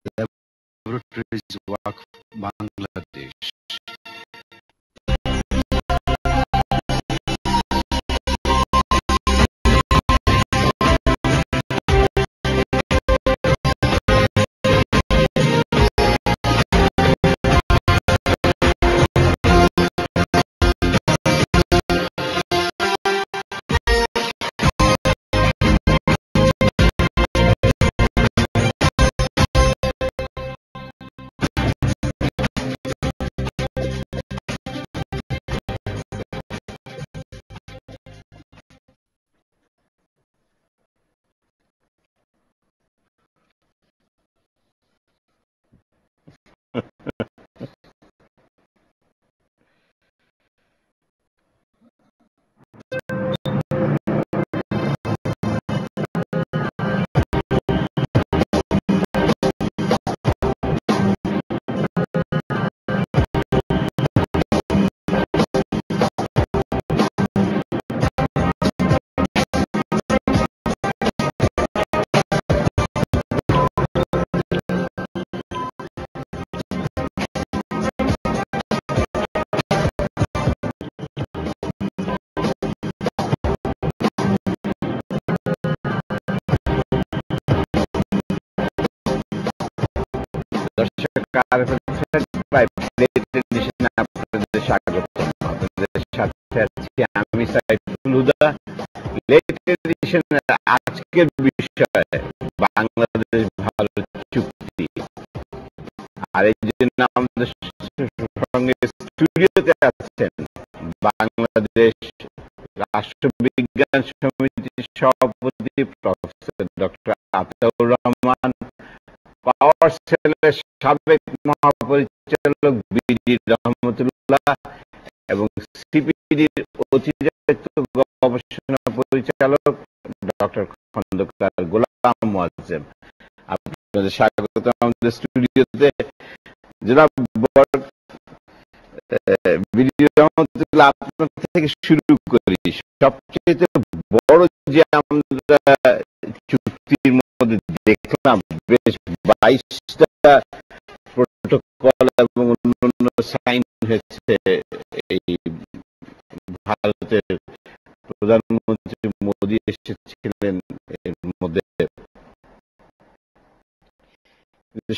Laboratories Work Bangladesh. আপনাদের স্বাগত। আপনাদের সাথে আছি আমি সাইফুল হুদা। লেট এডিশনের আজকের বিষয় বাংলাদেশ ভারত চুক্তি। আর এই জন্য আমাদের সঙ্গে স্টুডিওতে আছেন বাংলাদেশ রাষ্ট্রবিজ্ঞান সমিতির সভাপতি প্রফেসর ডক্টর আতাউর রহমান, পাওয়ার সেলের সাবেক মহাপরিচালক বিডি রহমতুল্লাহ এবং সিপিডির অতিরিক্ত গবেষণা পরিচালক ডক্টর খন্দকার গোলাম মোয়াজ্জেম। আপনাদের স্বাগত আমাদের স্টুডিওতে। জনাব বিডি রহমতুল্লাহ, আপনার থেকে শুরু করি। সবচেয়ে বড় যে আমরা চুক্তির মধ্যে দেখলাম বেশ 22টা প্রোটোকল এবং অন্যান্য সাইন হয়েছে এই ভারতের প্রধানমন্ত্রী মোদী এসেছিলেন এর মধ্যে।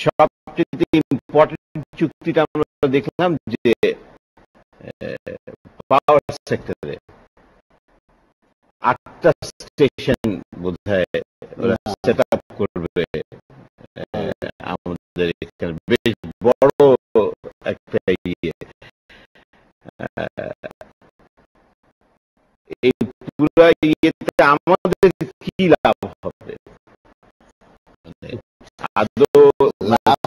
সবচেয়ে ইম্পর্টেন্ট চুক্তিটা আমরা দেখলাম যে পাওয়ার সেক্টরে 8টা স্টেশন বোধহয় ওরা সেট আপ করবে আমাদের এখানে। বেশ বড় একটা ইয়ে। এই পুরো ইয়েতে আমাদের কি লাভ হবে? আদৌ লাভ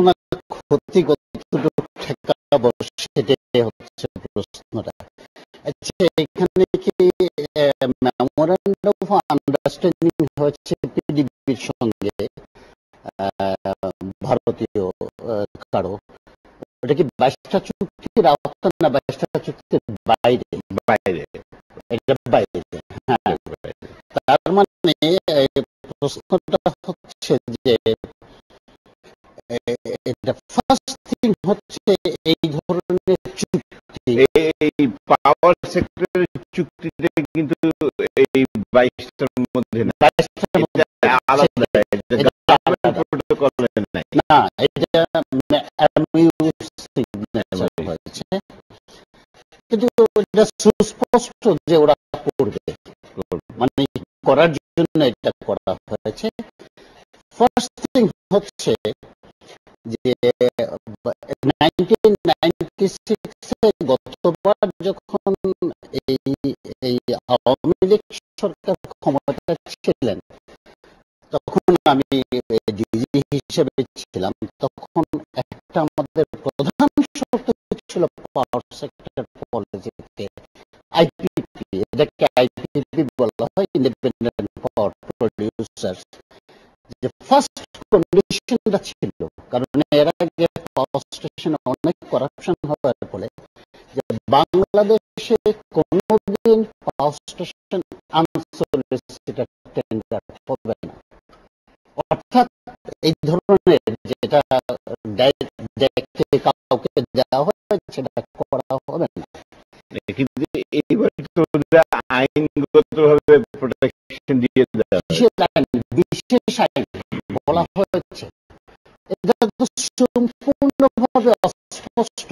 না ক্ষতি কতটুকু ঠেকাবো সেটাই হচ্ছে প্রশ্নটা। আচ্ছা, এখানে কি মেমোরেন্ডাম অফ আন্ডারস্ট্যান্ডিং হচ্ছে পিডিবির সঙ্গে ভারতীয় কারো? ওটা কি 22টা চুক্তির আওতা না 22টা চুক্তির বাইরে? বাইরে, এটা বাইরে। হ্যাঁ, তার মানে প্রশ্নটা হচ্ছে যে এটা ফার্স্ট থিং হচ্ছে এই ধরনের চুক্তি, এই পাওয়ার সেক্টরের চুক্তিতে কিন্তু এই 22টার মধ্যে না, 22টার মধ্যে আলাদা প্রোটোকল নাই। না, এটা হয়েছে, কিন্তু এটা সুস্পষ্ট যে ওরা করবে, মানে করার জন্য এটা করা হয়েছে। ফার্স্ট থিং হচ্ছে যে 1996-এ গতবার যখন এই আওয়ামী লীগ সরকার ক্ষমতা ছিলেন, তখন আমি ডিজি হিসেবে ছিলাম। তখন একটা আমাদের প্রধান শর্ত ছিল পাওয়ার সেক্টর পলিসিতে আইপিপি, এটাকে আইপিপি বলা হয়, ইন্ডিপেন্ডেন্ট পাওয়ার প্রডিউসার্স। যে ফার্স্ট কন্ডিশনটা ছিল, কারণ এর আগে পাওয়ার স্টেশনে অনেক করাপশন হওয়ার ফলে যে বাংলাদেশে কোনোদিন পাওয়ার স্টেশন আনসলিসিটেড টেন্ডার হবে না। অর্থাৎ এই ধরনের যেটা ডাইরেক্ট কাউকে দেওয়া হয় সেটা করা হবে না। কিন্তু এইবার তো আইনগত ভাবে প্রোটেকশন দিয়ে দেওয়া বিশেষ আইন বলা হয়েছে, এটা তো সম্পূর্ণভাবে অস্পষ্ট।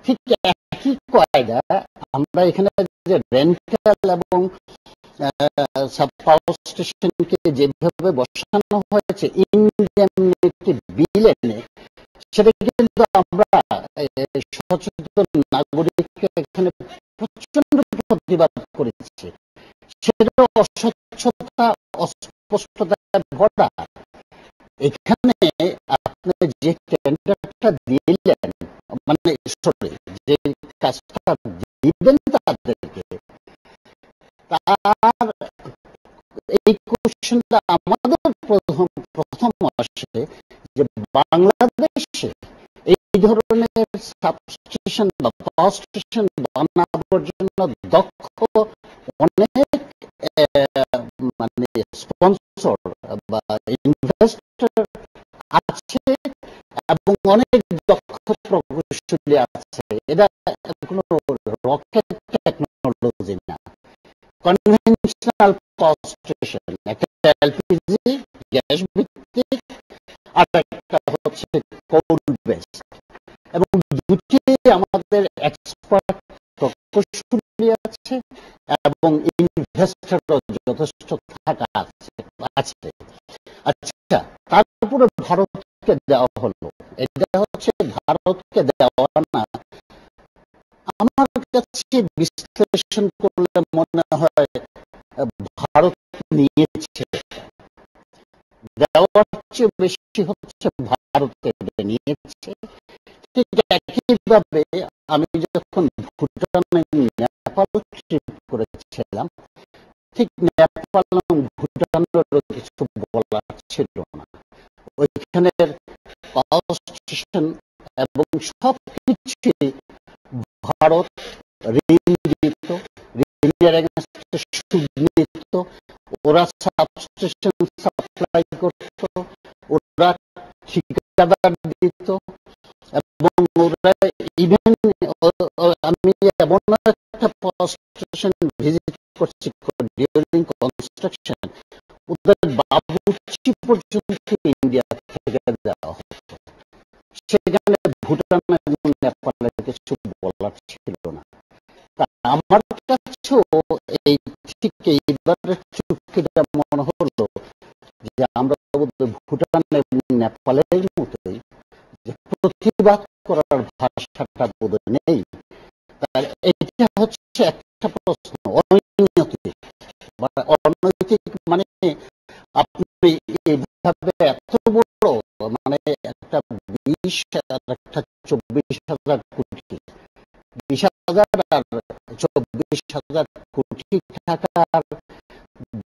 ঠিক একই কায়দা আমরা এখানে যে রেন্টাল এবং সাব পাওয়ার স্টেশনকে যেভাবে বসানো হয়েছে ইনডেমনিটি বিল এনে, সেটা কিন্তু আমরা সচেতন নাগরিককে এখানে প্রচন্ড প্রতিবাদ করেছি। সেটা অস্বচ্ছতা অস্পষ্টতায় ভরা। এখানে আপনি যে টেন্ডারটা দিলেন, মানে সরি যে কাজটা দিবেন তাদেরকে, তার এই কোশ্চেনটা আমাদের প্রথম আসে যে বাংলাদেশে এই ধরনের সাবস্টেশন বা পাওয়ার স্টেশন বানানোর জন্য দক্ষ অনেক মানে স্পন্সর বা ইনভেস্টর আছে এবং অনেক দক্ষ প্রকৌশলী আছে। এটা কোনো রকেট টেকনোলজি না, কনভেনশনাল পাওয়ার স্টেশন, একটা এলপিজি গ্যাস ভিত্তিক আর একটা হচ্ছে কোল বেস, এবং দুটি আমাদের এক্সপার্ট প্রকৌশলী আছে এবং ইনভেস্টরও যথেষ্ট থাকা আছে। আচ্ছা, তারপরে ভারতকে দেওয়া হলো। এটা হচ্ছে ভারতকে দেওয়া না, আমার কাছে বিশ্লেষণ করলে মনে হয় ভারত নিয়েছে, দেওয়ার চেয়ে বেশি হচ্ছে ভারতে নিয়েছে। ঠিক একইভাবে আমি যখন ভুটানে নেপাল ট্রিপ করেছিলাম, ঠিক নেপাল এবং ভুটানের কিছু বলার ছিল না। ওইখানের পাওয়ার স্টেশন এবং সব কিছুই ভারত ঋণ দিত, ঋণের এগেনস্টে সুদ নিত, ওরা সাবস্টেশন সাপ্লাই করত, ওরা ঠিকাদার দিত, এবং ওরা ইভেন আমি এমন একটা পাওয়ার স্টেশন ভিজিট করছি ডিউরিং কনস্ট্রাকশন, ওদের বাবুর্চি পর্যন্ত ইন্ডিয়া থেকে দেওয়া হতো। সেখানে ভুটান এবং নেপালের কিছু বলার ছিল না। আমার কাছেও এই ঠিক এইবারের চুক্তিটা মনে হলো যে আমরা ভুটান এবং নেপালের মতোই যে প্রতিবাদ করার ভাষাটা বোধ নেই। এটা হচ্ছে একটা প্রশ্ন, অনৈতিক মানে আপনি এইভাবে এত বড় মানে একটা 20 আর একটা 24,000 কোটি, 20,000 আর 24,000 কোটি টাকার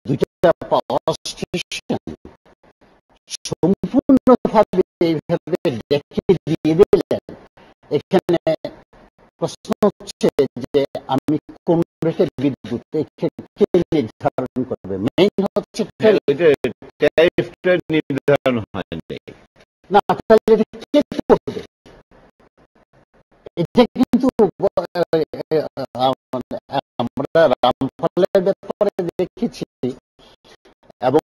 দুইটা পাওয়ার স্টেশন সম্পূর্ণভাবে এইভাবে দেখে দিয়ে দিলেন। এখানে প্রশ্ন হচ্ছে যে আমি কোন রেটে বিদ্যুৎ কে নির্ধারণ করবে? মেইন হচ্ছে নির্ধারণ হয়নি না, তাহলে কে করবে? এটা কিন্তু আমরা রামপালের ব্যাপারে দেখেছি এবং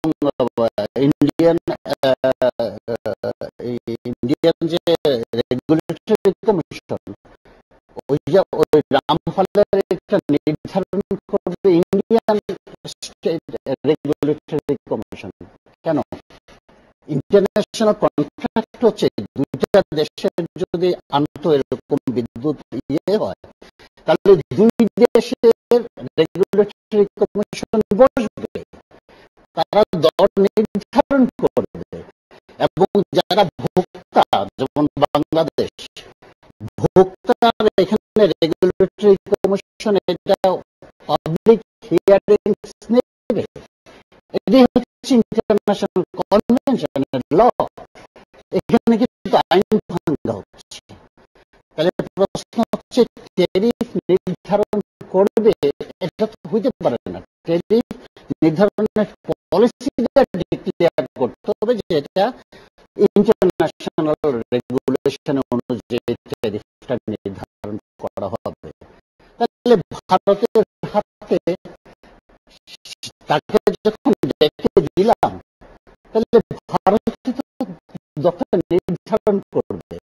ইন্ডিয়ান যে রেগুলেটরি কমিশন, ওই রামপালের একটা নির্ধারণ করবে ইন্ডিয়ান স্টেট রেগুলেটরি কমিশন। কেন? ইন্টারন্যাশনাল কন্ট্রাক্ট হচ্ছে দুইটা দেশের যদি আন্ত এরকম বিদ্যুৎ হয়, তাহলে দুই দেশের রেগুলেটরি কমিশন বসবে, তারা দর নির্ধারণ করবে, এবং যারা ভোক্তা যেমন বাংলাদেশ ভোক্তার এখানে রেগুলেটরি কমিশন এটা পাবলিক হিয়ারিংস নেবে। এটাই হচ্ছে ইন্টারন্যাশনাল কনভেনশনের ল। এখানে কিন্তু আইন ভাঙ্গা হচ্ছে। তাহলে প্রশ্ন হচ্ছে ট্যারিফ নির্ধারণ করবে, এটা তো হইতে পারে না। ট্যারিফ নির্ধারণের পলিসিটা ক্লিয়ার করতে হবে যে এটা ইন্টারন্যাশনাল রেগুলেশন অনুযায়ী ট্যারিফটা নির্ধারণ করা হবে। তাহলে ভারতের হাতে তাকে যখন রেখে দিলাম, তাহলে ভারত দরকার নির্ধারণ করবে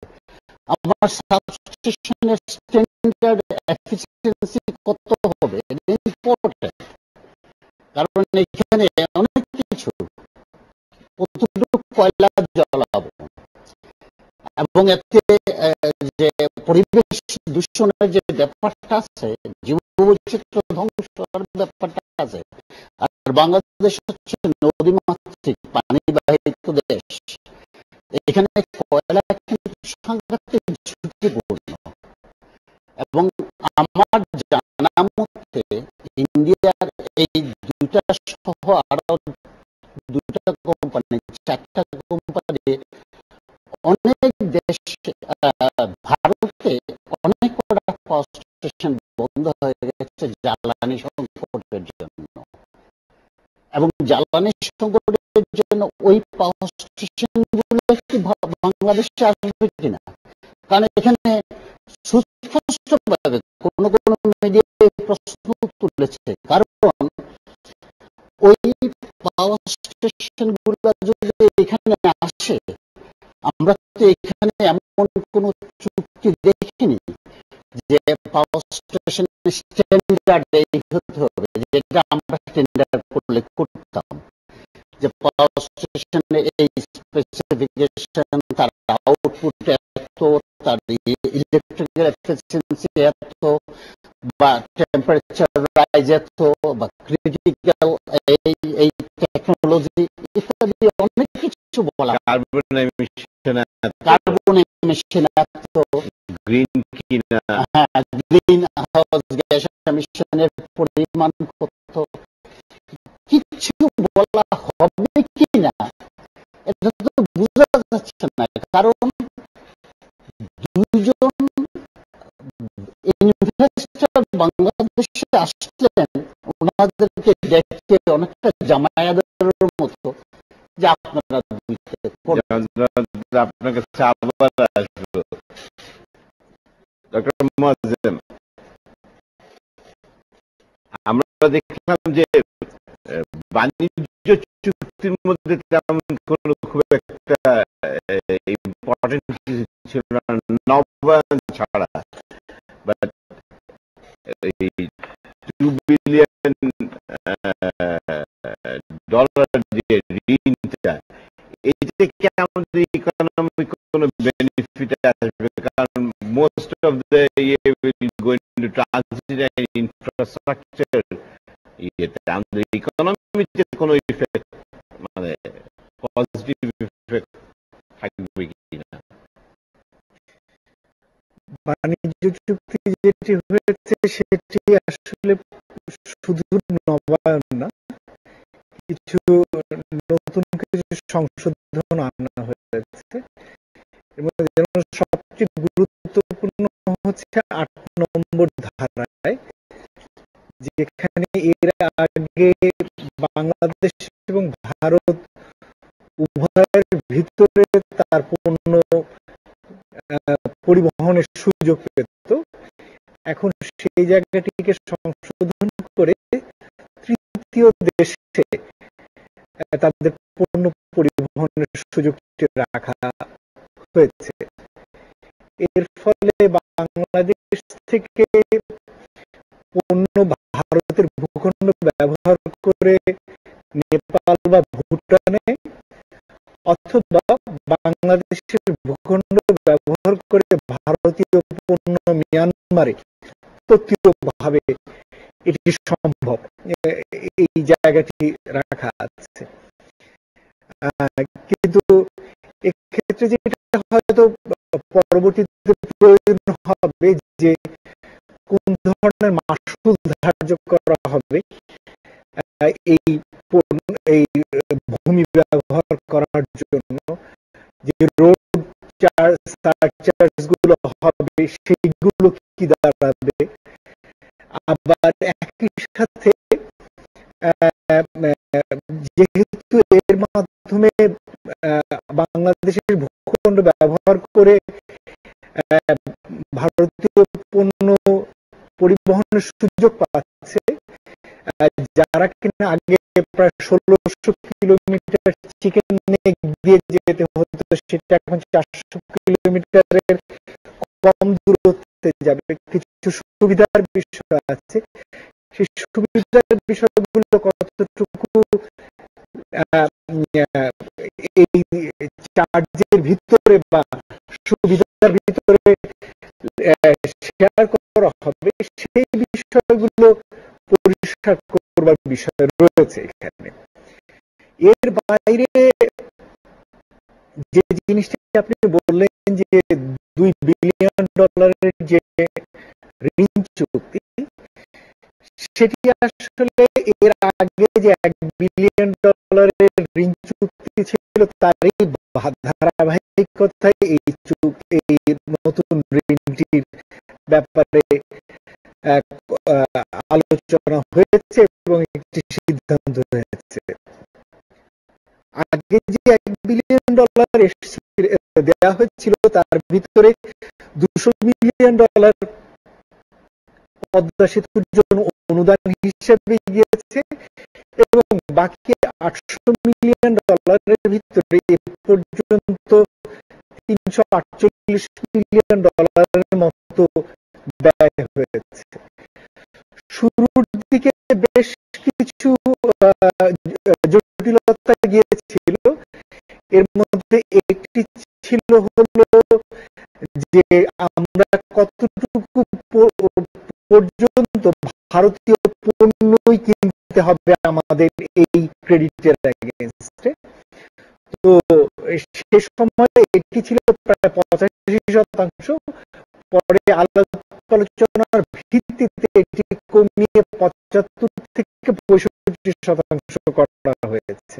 আমার সাবস্টেশনের স্ট্যান্ডার্ড এফিসিয়েন্সি কত হবে। ইম্পর্টেন্ট, কারণ এখানে অনেক কিছু, কতটুকু কয়লা জ্বালাবো, এবং এতে যে পরিবেশ দূষণের যে ব্যাপারটা আছে, জীববৈচিত্র্য ধ্বংসের ব্যাপারটা আছে। আর বাংলাদেশ হচ্ছে নদীমাতৃক পানিবাহিত দেশ, এখানে কয়লা কিন্তু সাংঘাতিক ঝুঁকিপূর্ণ। এবং আমার জানা মতে ইন্ডিয়ার এই দুটা সহ আরো দুটা কোম্পানি, চারটা কোম্পানি অনেক দেশ, ভারতে অনেক কটা পাওয়ার স্টেশন বন্ধ হয়ে গেছে জ্বালানি সংকটের জন্য। এবং জ্বালানি সংকটের জন্য ওই পাওয়ার স্টেশন গুলো কি বাংলাদেশে আসবে কিনা, কারণ এখানে সুস্পষ্টভাবে কোনো কোনো মিডিয়ায় প্রশ্ন তুলেছে, কারণ ওই পাওয়ার স্টেশন গুলো যদি এখানে আসে, আমরা তো এখানে এমন কোন চুক্তি দেখিনি যে পাওয়ার স্টেশন স্ট্যান্ডার্ড এই হতে হবে, যেটা আমরা টেন্ডার করলে করতাম, যে পাওয়ার স্টেশনে এই স্পেসিফিকেশন, তার আউটপুট এত, তার ইলেকট্রিক্যাল এফিসিয়েন্সি এত, বা টেম্পারেচার রাইজ এত, বা ক্রিটিক্যাল এই টেকনোলজি ইত্যাদি অনেক কিছু বলা, কার্বন এমিশন এত, গ্রিন কিনা, হ্যাঁ, গ্রিন হাউস গ্যাস এমিশনের পরিমাণ কত, কিছু বলা হবে কিনা এটা তো বোঝা যাচ্ছে না। কারণ দুজন ইনভেস্টর বাংলাদেশে আসলেন, ওনাদেরকে দেখতে অনেকটা জামায়াতের মতো যে আপনারা আপনার কাছে আবার আসবো। ডক্টর মুয়াজ্জেম, আমরা দেখলাম যে বাণিজ্য চুক্তির মধ্যে তেমন কোনো খুব একটা ইম্পর্টেন্ট কিছু ছিল না, নবায়ন ছাড়া। বাট এই $2 বিলিয়ন যে ঋণটা, এইটা কি আমাদের ইকোনমিক কোনো বেনিফিট আসবে? কারণ most of the will go into transit and infrastructure, আমাদের ইকোনমিতে কোনো ইফেক্ট, মানে পজিটিভ ইফেক্ট থাকবে কিনা? বাণিজ্য চুক্তি যেটি হয়েছে সেটি আসলে শুধু নবায়ন না, কিছু নতুন কিছু সংশোধন আনা হয়েছে। যেমন সবচেয়ে গুরুত্বপূর্ণ হচ্ছে 8 নম্বর ধারায়, যেখানে এর আগে বাংলাদেশ এবং ভারত উভয়ের ভিতরে তার পণ্য পরিবহনের সুযোগ পেত, এখন সেই জায়গাটিকে সংশোধন করে তৃতীয় দেশে তাদের পণ্য পরিবহনের সুযোগটি রাখা হয়েছে। এর ফলে বাংলাদেশ থেকে পণ্য ভারতের ভূখণ্ড ব্যবহার করে নেপাল বা ভুটানে, অথবা বাংলাদেশের ভূখণ্ড ব্যবহার করে ভারতীয় পণ্য মিয়ানমারে তথ্যভাবে এটি সম্ভব, এই জায়গাটি রাখা আছে। কিন্তু এক্ষেত্রে যেটা হয়তো পরবর্তীতে প্রয়োজন হবে যে কোন ধরনের মাসুল ধার্য করা হবে এই ভূমি ব্যবহার করার জন্য, যে রোড চার্জ গুলো হবে সেইগুলো কি দাঁড়াবে। আবার একই সাথে যেহেতু এর মাধ্যমে বাংলাদেশের ভূখণ্ড ব্যবহার করে ভারতীয় পণ্য পরিবহনের সুযোগ পাচ্ছে, যারা কিনা আগে প্রায় 1600 কিলোমিটার চিকেন নেক দিয়ে যেতে হতো, সেটা এখন 400 কিলোমিটারের কম দূরত্বে যাবে। কিছু সুবিধার বিষয় আছে, সেই সুবিধার বিষয়গুলো কতটুকু এই চার্জের ভিতরে বা সুবিধার ভিতরে শেয়ার করা হবে, সেই বিষয়গুলো পরিষ্কার করবার বিষয় রয়েছে এখানে। এর বাইরে যে জিনিসটি আপনি বললেন যে $2 বিলিয়ন যে ঋণ চুক্তি, সেটি আসলে এর আগে যে $1 বিলিয়ন ঋণ চুক্তি ছিল, তারই ধারাবাহিকতায় এই নতুন ঋণটির ব্যাপারে আলোচনা হয়েছে এবং একটি সিদ্ধান্ত হয়েছে। আগে যে $1 বিলিয়ন দেওয়া হয়েছিল, তার ভিতরে $200 মিলিয়ন পদ্মা সেতুর জন্য অনুদান হিসেবে গিয়েছে এবং বাকি $800 মিলিয়ন ভিতরে এ পর্যন্ত $348 মিলিয়ন মতো ব্যয় হয়েছে। শুরুর দিকে বেশ কিছু জটিলতা গিয়েছিল। এর মধ্যে একটি ছিল হলো যে আমরা কতটুকু পর্যন্ত ভারতীয় পণ্যই কিনতে হবে আমাদের এই ক্রেডিটের এগেইনস্টে। তো সে সময় এটি ছিল প্রায় 85%। পরে আলোচনার ভিত্তিতে এটি কমিয়ে 75 থেকে 65% করা হয়েছে।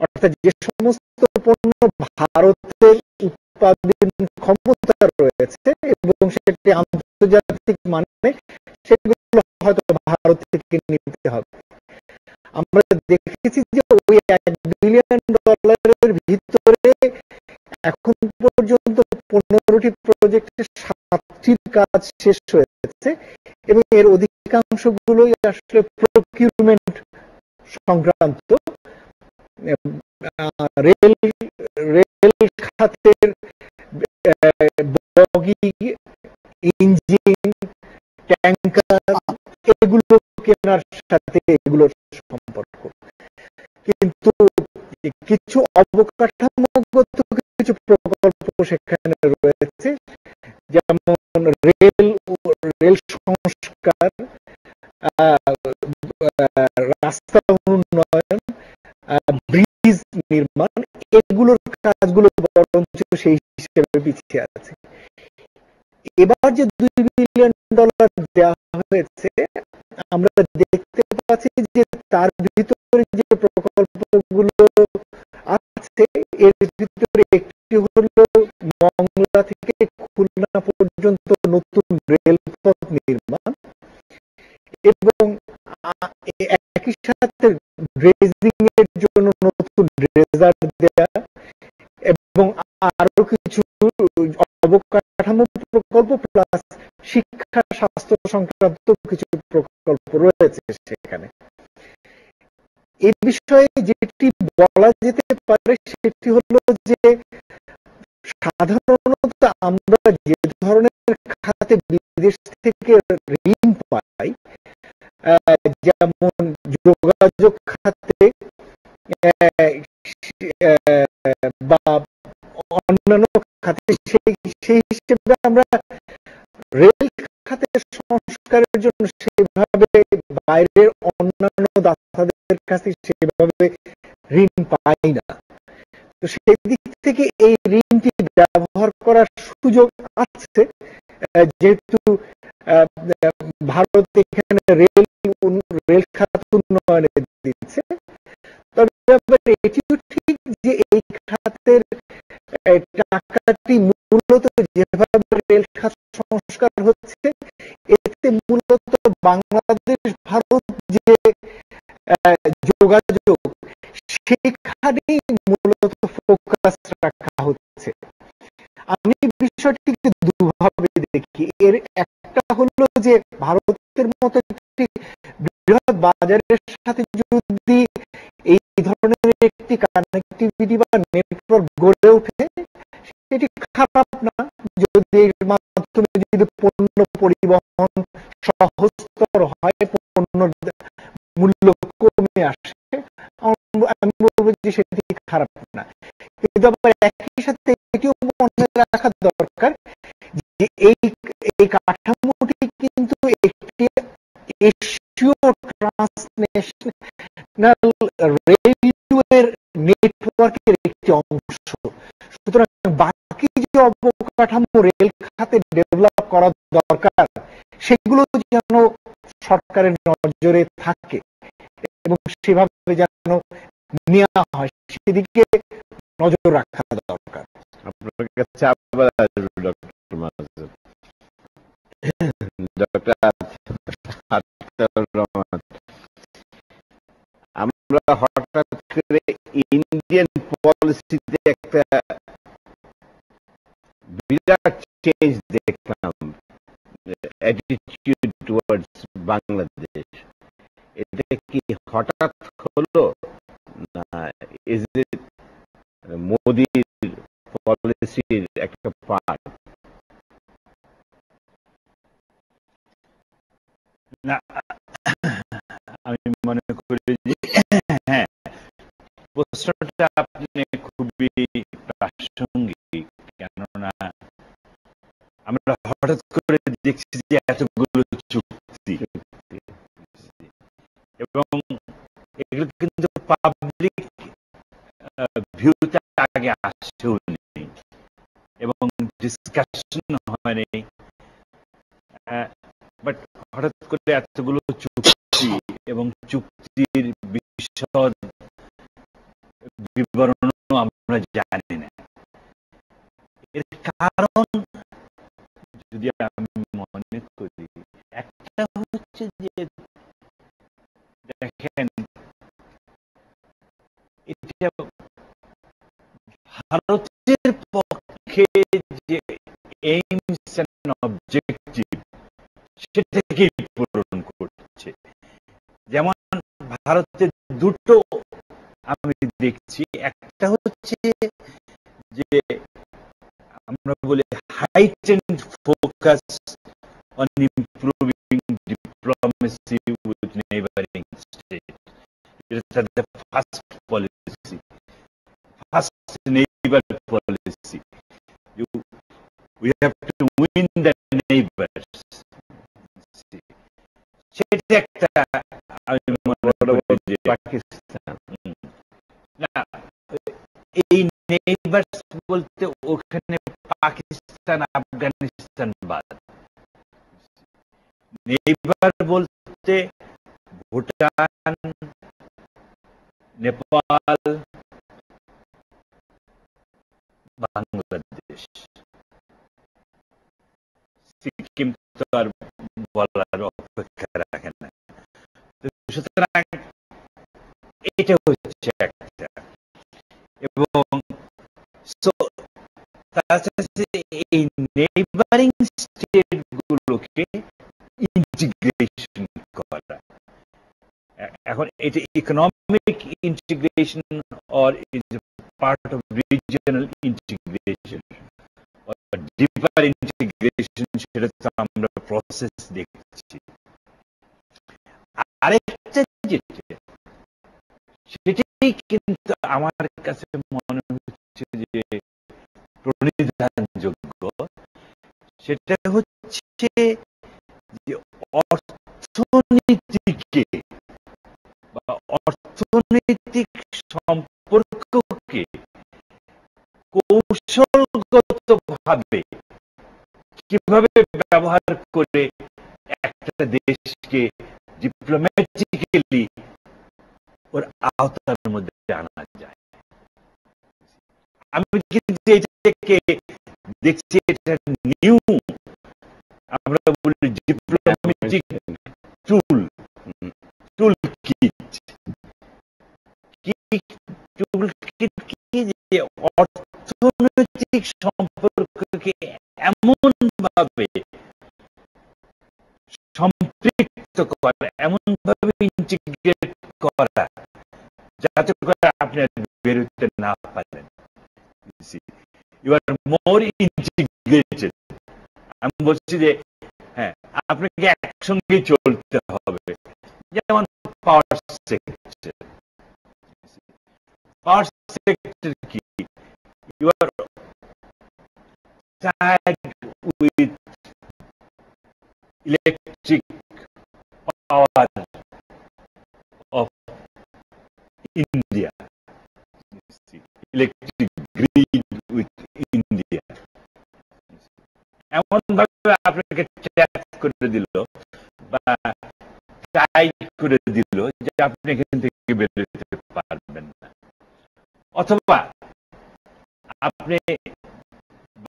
অর্থাৎ যে সমস্ত পণ্য ভারতের উৎপাদন ক্ষমতা রয়েছে এবং সেটি আন্তর্জাতিক মানে, সেগুলো হয়তো ভারত থেকে নিতে হবে। আমরা দেখেছি যে ওই $1 বিলিয়ন ভিতরে এখন পর্যন্ত 15টি প্রজেক্টের 7টির কাজ শেষ হয়েছে এবং এর অধিকাংশগুলোই আসলে প্রকিউরমেন্ট সংক্রান্ত। রেল খাতের বগি, ইঞ্জিন, ট্যাঙ্কার, এগুলো কেনার সাথে এগুলোর সম্পর্ক। কিন্তু কিছু অবকাঠামোগত কিছু প্রকল্প সেখানে রয়েছে, যেমন রেল সংস্কার, রাস্তা উন্নয়ন, ব্রিজ নির্মাণ, এগুলোর কাজগুলো বরঞ্চ সেই হিসেবে পিছিয়ে আছে। এবার যে $2 বিলিয়ন দেওয়া হয়েছে, আমরা দেখতে পাচ্ছি যে তার ভিতরে যে প্রকল্পগুলো আছে, এর ভিতরে একটি হলো মংলা থেকে খুলনা পর্যন্ত নতুন রেলপথ নির্মাণ এবং একই সাথে ড্রেজিং এর জন্য নতুন ড্রেজার দেয়া এবং আরো কিছু অবকাঠামো প্রকল্প প্লাস শিক্ষা স্বাস্থ্য সংক্রান্ত কিছু প্রকল্প রয়েছে সেখানে। এই বিষয়ে যেটি বলা যেতে পারে সেটি হলো যে সাধারণত আমরা যে ধরনের খাতে বিদেশ থেকে ঋণ পাই, যেমন যোগাযোগ খাতে বা অন্যান্য খাতে, সেই হিসেবে আমরা রেল খাতের সংস্কারের জন্য সেভাবে বাইরের অন্যান্য দাতাদের কাছে সেভাবে ঋণ পাই না। তো সেই দিক থেকে এই ঋণটি ব্যবহার করার সুযোগ আছে, যেহেতু ভারত এখানে রেল খাত উন্নয়নে দিচ্ছে। তবে এটিও ঠিক যে এই খাতের টাকাটি মূলত যেভাবে রেল খাত সংস্কার হচ্ছে, এতে মূলত বাংলাদেশ ভারত যে যোগাযোগ, সেখানেই মূলত ফোকাস রাখা হচ্ছে। আমি বিষয়টিকে দুভাবে দেখি। এর একটা হলো যে ভারতের মতো একটি বৃহৎ বাজারের সাথে যদি এই ধরনের একটি কানেক্টিভিটি বা নেটওয়ার্ক গড়ে ওঠে, সেটি খারাপ না। যদি এর মাধ্যমে যদি পণ্য পরিবহন সহজতর হয়, পণ্যের মূল্য কমে আসে, আমি বলবো যে সেটি খারাপ না। কিন্তু আবার একই সাথে এটিও মনে রাখা দরকার যে এই কাঠামোটি কিন্তু একটি এশীয় ট্রান্সন্যাশনাল রেলওয়ের নেটওয়ার্কের একটি অংশ। সুতরাং বাকি যে অবকাঠামো রেল খাতে ডেভেলপ করা দরকার, সেগুলো যেন সরকারের নজরে থাকে এবং সেভাবে যেন নেওয়া হয়, সেদিকে নজর রাখা দরকার। আপনার কাছে আবার আসবো ডক্টর মাসুদ। ডক্টর আতাউর রহমান, আমরা হঠাৎ করে ইন্ডিয়ান পলিসিতে একটা বিরাট চেঞ্জ দেখলাম, অ্যাটিটিউড টুয়ার্ডস বাংলাদেশ। এটা কি হঠাৎ হলো, না ইজ ইট মোদির পলিসির একটা পার্ট? না, আমি মনে করি যে হ্যাঁ, প্রশ্নটা আপনি খুবই প্রাসঙ্গিক। কেননা আমরা হঠাৎ করে দেখছি যে এতগুলো চুক্তি, এবং এগুলো কিন্তু পাবলিক ভিউতে আগে আসছেও নেই এবং ডিসকাশন হয়নি। বাট হঠাৎ করে এতগুলো চুক্তি এবং চুক্তির বিশদ বিবরণও আমরা জানি না। এর কারণ যদি আমি মনে করি, একটা হচ্ছে যে দেখেন, এটা ভারতের পক্ষে যে এইমস এন্ড অবজেক্টিভ, সেটাকেই পূরণ করছে। যেমন ভারতের দুটো আমি দেখছি, একটা হচ্ছে যে আমরা বলি heightened focus on improving diplomacy with neighboring states. It's the first policy, first neighbor policy. We have to win the neighbors. সেটা একটা আমি মনে করি যে পাকিস্তান, না, এই নেইবার্স বলতে ওখানে পাকিস্তান আফগানিস্তান বাদ। নেইবার বলতে ভুটান, নেপাল, বাংলাদেশ, সিকিম তো আর বলার অপেক্ষা রাখে না। সুতরাং এটা হচ্ছে একটা। এবং এই নেইবারিং স্টেট গুলোকে ইন্টিগ্রেশন করা, এখন এটা economic integration or is part of regional integration or deeper integration, সেটা তো আমরা প্রসেস দেখছি। আরেকটা যেটা, সেটাই কিন্তু আমার কাছে মনে হচ্ছে যে প্রণিধানযোগ্য, সেটা হচ্ছে যে অর্থনীতিকে বা অর্থনৈতিক সম্পর্ককে কৌশলগত ভাবে কিভাবে ব্যবহার করে একটা দেশকে ডিপ্লোম্যাটিক্যালি ওর আওতার মধ্যে আনা যায়। আমি কিন্তু এটাকে দেখছি, এটা নিউ, আমরা বলি ডিপ্লোম্যাটিক টুল কিট। কূটনৈতিক সম্পর্ককে এমন ভাবে সম্পৃক্ত করা, এমন ভাবে ইন্টিগ্রেট করা যাতে করে আপনি বেরোতে না পারেন। You are more integrated. আমি বলছি যে হ্যাঁ, আপনাকে একসঙ্গে চলতে হবে। যেমন পাওয়ার সেক্টর, পাওয়ার সেক্টর কি, you are tied with electric power of India, electric grid with India। এমন ভাবে আপনাকে ট্যাপ করে দিল বা টাইট করে দিল যে আপনি এখান থেকে বেরোতে পারবেন না। অথবা আপনি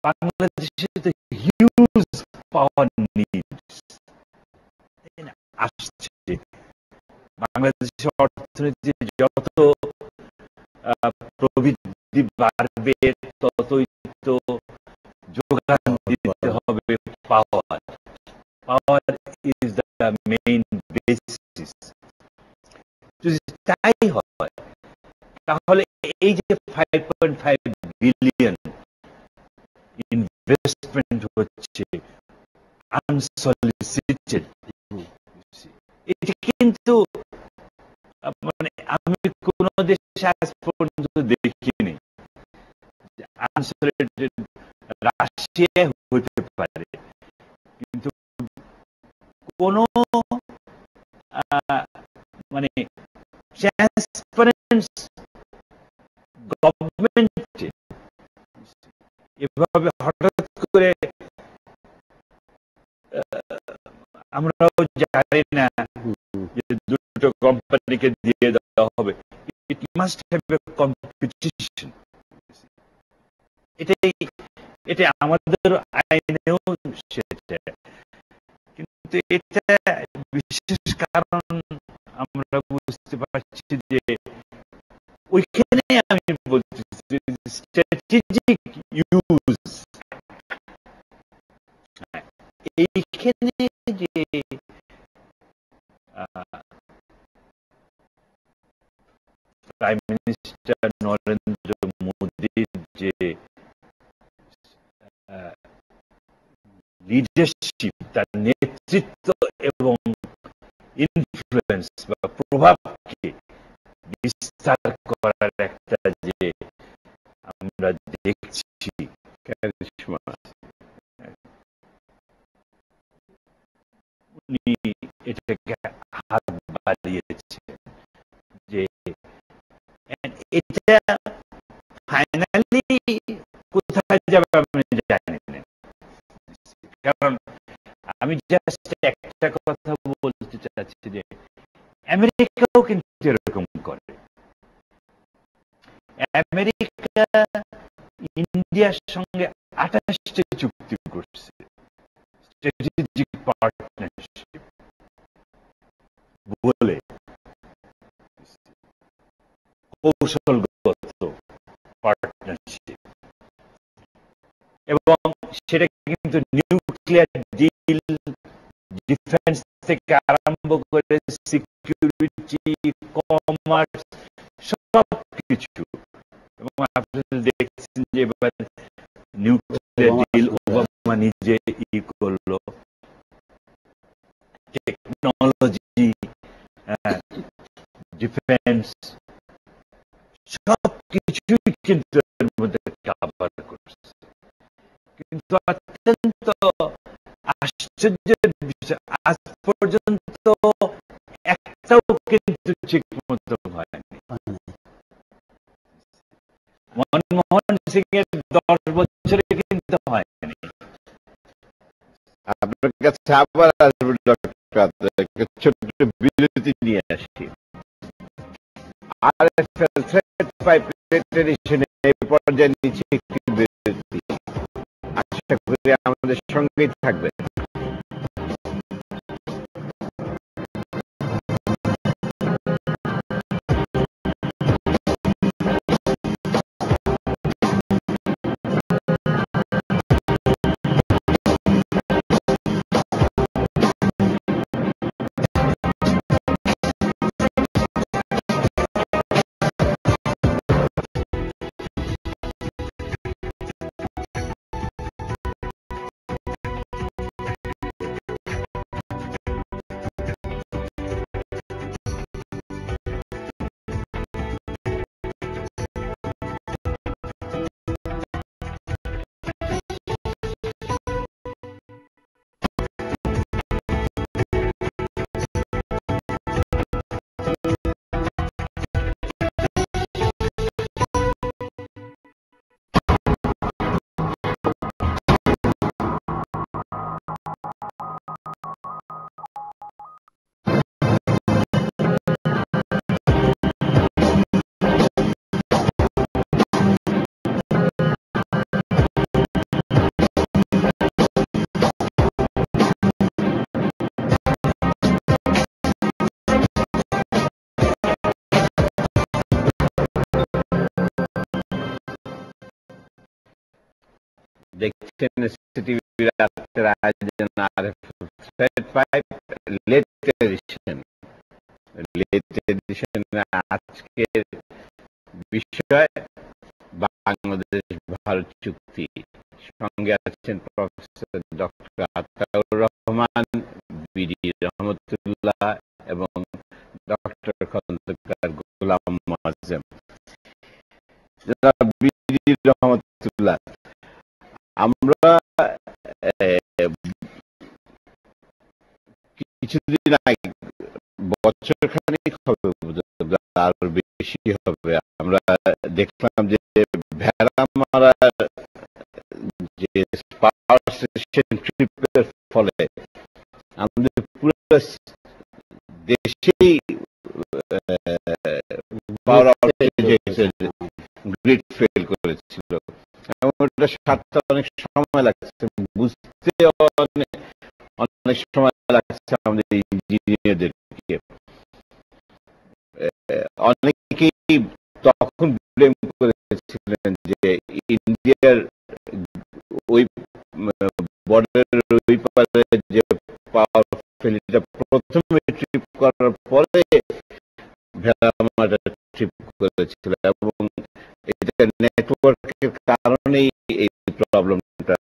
বাংলাদেশে হিউজ পাওয়ার নিডস আসছে। বাংলাদেশের অর্থনীতি যত প্রবৃদ্ধি বাড়বে ততই তো যোগান দিতে হবে power. Power is the main basis. যদি তাই হয় তাহলে এই যে 5.5 বিলিয়ন ইনভেস্টমেন্ট হচ্ছে আনসলিসিটেড, এটা কিন্তু মানে আমি কোন দেশে আজ পর্যন্ত দেখিনি। আনসলিসিটেড রাশিয়া হতে পারে, কিন্তু কোন মানে ট্রান্সপারেন্স গভর্নমেন্টে এভাবে হঠাৎ করে আমরাও জানি না যে দুটো কোম্পানিকে দিয়ে দেওয়া হবে। It must have a competition. এটা আমাদের আইনেও সেটা, কিন্তু এটা বিশেষ কারণ আমরা বুঝতে পারছি যে ওইখানে আমি বলতেছি স্ট্র্যাটেজিক ইউজ। এইখানে যে প্রাইম মিনিস্টার নরেন্দ্র মোদীর যে লিডারশিপ, তার নেতৃত্ব এবং ইনফ্লুয়েন্স বা প্রভাবকে বিস্তার করার একটা যে আমরা দেখছি ক্যারিশমা, উনি এটাকে হাত বাড়িয়েছে যে এটা ফাইনালি কোথায় যাবে আমি জানি না। কারণ আমি জাস্ট একটা কথা বলতে চাচ্ছি যে আমেরিকাও কিন্তু এরকম করে। আমেরিকা ইন্ডিয়ার সঙ্গে 28টা চুক্তি করছে, স্ট্র্যাটেজিক পার্টনারশিপ বলে, কৌশলগত পার্টনারশিপ, এবং সেটা কিন্তু নিউক্লিয়ার ডিল, ডিফেন্স থেকে আরম্ভ করে সিকিউরিটি, কমার্স, সব কিছু। এবং আপনি দেখছেন যে এবার নিউক্লিয়ার ডিল ওবামা নিজে করলো, টেকনোলজি, ডিফেন্স, সব কিছুই কিন্তু এর মধ্যে কাভার করছে। কিন্তু অত্যন্ত আশ্চর্যের বিষয়, আজ পর্যন্ত একটাও কিন্তু ঠিক মতো হয়নি। মনমোহন সিং এর 10 বছরে কিন্তু হয়নি। আপনার কাছে আবার আসবে ডক্টর, ছোট্ট বিরতি নিয়ে আসি। আরএফএল থ্রেড পাইপ টেলিভিশনে এই পর্যায়ে নিচ্ছে একটি বিরতি। আশা করি আমাদের সঙ্গেই থাকবেন। দেখছেন সিটিভি রাতের আয়োজন আর থ্রেড পাইপ লেট এডিশন। লেট এডিশন আজকের বিষয় বাংলাদেশ ভারত চুক্তি। সঙ্গে আছেন professor doctor Ataur Rahman, BD Rahmatullah এবং ডক্টর খন্দকার গোলাম মোয়াজ্জেম। বিডি রহমতুল্লাহ, আমরা কিছুদিন আগে, বছর খানিক হবে, আরো বেশি হবে, আমরা দেখলাম যে ভেড়ামারা যে পাওয়ার স্টেশন ট্রিপের ফলে আমাদের পুরো দেশেই পাওয়ার গ্রিড ফেল করেছিল এবং ওটা সারতে অনেক সময় লাগছে, বুঝতে অনেক সময় লাগছে আমাদের ইঞ্জিনিয়ারদেরকে। অনেকেই তখন ব্লেম করেছিলেন যে ইন্ডিয়ার ওই বর্ডারের ওই পারে যে পাওয়ার ফেলিটা প্রথমে ট্রিপ করার পরে ভেড়ামারা ট্রিপ করেছিল এবং এটা নেটওয়ার্কের কারণেই এই প্রবলেমটা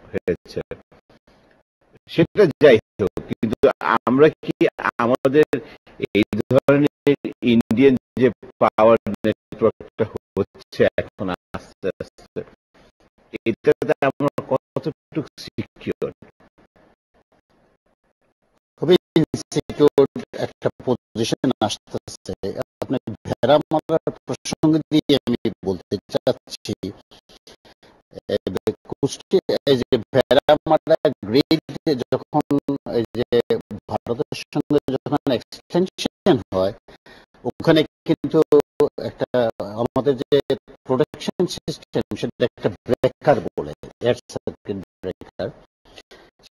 হয়েছে। সেটা যাই হোক, কিন্তু আমরা কি আমাদের এই ধরনের ইন্ডিয়ান যে পাওয়ার নেটওয়ার্কটা হচ্ছে এখন আস্তে আস্তে, এটাতে আমরা কতটুকু সিকিউর? খুবই ইনসিকিউর একটা পজিশন আসতেছে। আপনি ভেড়ামারার প্রসঙ্গ দিয়ে আমি বলতে চাচ্ছি, এই যে ভেড়ামারা গ্রিড যখন এই যে ভারতের সঙ্গে যখন এক্সটেনশন হয়, ওখানে কিন্তু একটা আমাদের যে প্রোটেকশন সিস্টেম, সেটা একটা ব্রেকার বলে, এয়ার সার্কিট ব্রেকার,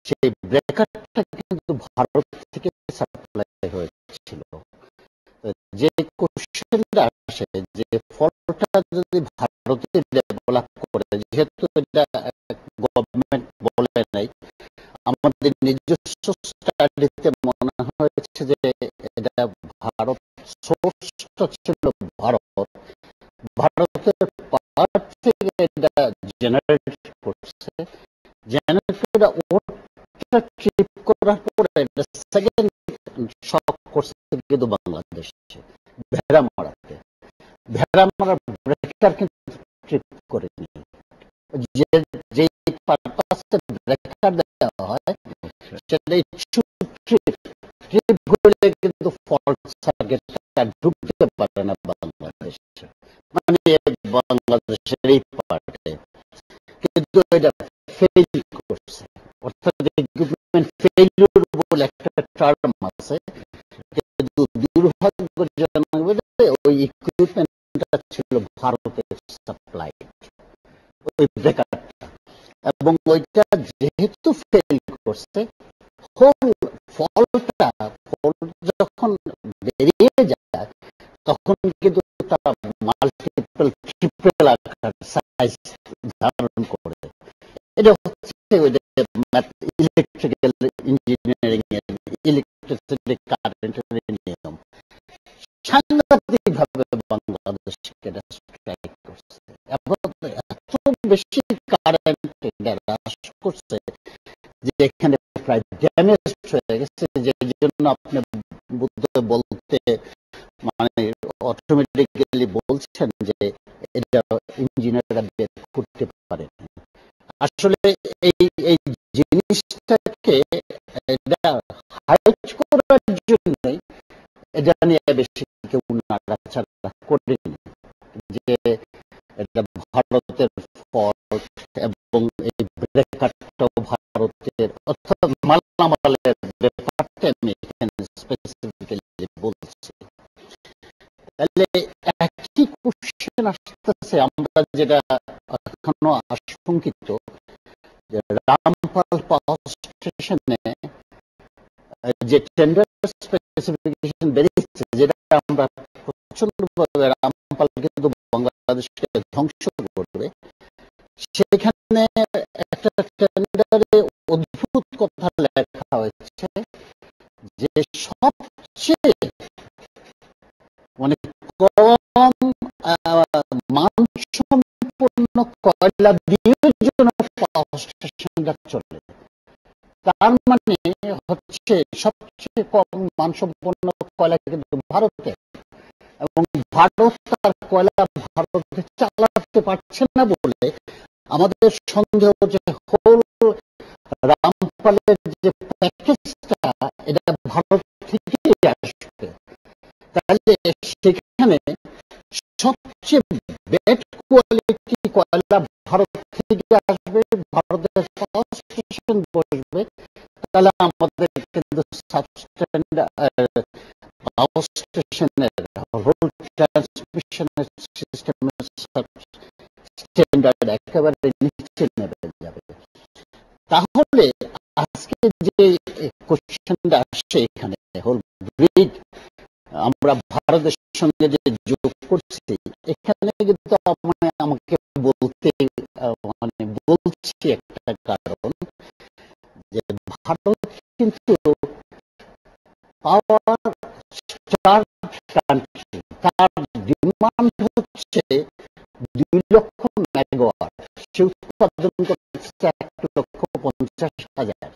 সেই ব্রেকারটা কিন্তু ভারত থেকে সাপ্লাই হয়েছিল। যে কোশ্চেনটা আসে যে ফলটা যদি ভারতে ডেভেলপ করে, যেহেতু এটা গভর্নমেন্ট বলে নাই, আমাদের নিজস্ব স্টাডিতে মনে হয়েছে যে এটা ভারত সোর্সটা ছিল ভারতের পাওয়ার থেকে এটা জেনারেট করছে, জেনারেট করে ওটা ট্রিপ করার পরে এটা সেকেন্ড শক করছে কিন্তু বাংলাদেশে ভেড়ামারাতে। ভেড়ামারা ব্রেকার কিন্তু ট্রিপ করেনি, যে পারপাসে ব্রেকার দেওয়া হয় সেটাই ট্রিপ করলে কিন্তু ফল্ট সার্কিটটা ঢুকতে পারে না বাংলাদেশে, মানে বাংলাদেশের এই পার্টে। কিন্তু এটা ফেল করছে, অর্থাৎ ইকুইপমেন্ট ফেইলিউর বলে একটা টার্ম আছে, কিন্তু দুর্ভাগ্যজনক ওই ইকুইপমেন্টটা ছিল ভারতের সাপ্লাই, ওই ব্রেকারটা, এবং ওইটা যেহেতু ফেল করছে, ফল্ট যখন বেরিয়ে যায় তখন কিন্তু তারা মাল্টিপল ট্রিপল আকার সাইজ ধারণ করে। এটা হচ্ছে ইলেকট্রিক্যাল ইঞ্জিনিয়ারিং এর, ইলেকট্রিসিটি কারেন্টের নিয়ম। সাংঘাতিক ভাবে বাংলাদেশকে এটা স্ট্রাইক করছে এবং এত বেশি কারেন্ট এটা হ্রাস করছে যে এখানে প্রায় ড্যামেজ হয়ে গেছে, যে জন্য আপনি বলতে মানে অটোমেটিক্যালি বলছেন যে এটা ইঞ্জিনিয়াররা বের করতে পারে। আসলে এই এই জিনিসটাকে এটা হাইট করার জন্যই এটা নিয়ে বেশি কেউ নাড়াচাড়া করেনি, যে এটা ভারতের ফল্ট এবং এই ব্রেকারটাও ভারতের, অর্থাৎ মালামালের ব্যাপারটা আমি এখানে স্পেসিফিক্যালি বলছি। তাহলে একই কোশ্চেন আসতেছে, আমরা যেটা এখনো আশঙ্কিত যে রামপাল পাওয়ার স্টেশনে যে টেন্ডার স্পেসিফিকেশন বেরিয়েছে, যেটা আমরা প্রচন্ডভাবে রামপাল কিন্তু বাংলাদেশকে ধ্বংস করবে, সেখানে একটা টেন্ডারে অদ্ভুত কথা লেখা হয়েছে যে সবচেয়ে মানে কম মানসম্পন্ন কয়লা দিয়ে যেন পাওয়ার স্টেশনটা চলে। তার মানে হচ্ছে সবচেয়ে কম মানসম্পন্ন কয়লা কিন্তু ভারতে, এবং ভারত তার কয়লা ভারতে চালাতে পারছে না বলে আমাদের সন্দেহ যে হোল রামপালের যে প্যাকেজটা এটা ভারত থেকেই আসবে। তাহলে সেখানে সবচেয়ে বেড কোয়ালিটি কয়লা ভারত থেকে আসবে, ভারতের পাওয়ার স্টেশন বসবে। তাহলে আমাদের কিন্তু পাওয়ার স্টেশনের হোল ট্রান্সমিশনের সিস্টেমের স্ট্যান্ডার্ড একেবারে নিচে নেমে যাবে। তাহলে আজকে যে কোশ্চেনটা আসছে এখানে হোল ব্রিজ আমরা ভারতের সঙ্গে যে যোগ করছি, এখানে কিন্তু আমাকে বলতে বলছি একটা কারণ যে ভারত কিন্তু পাওয়ার স্টার কান্ট্রি, তার ডিমান্ড হচ্ছে 2 লক্ষ মেগাওয়াট, সে উৎপাদন করছে 1,50,000।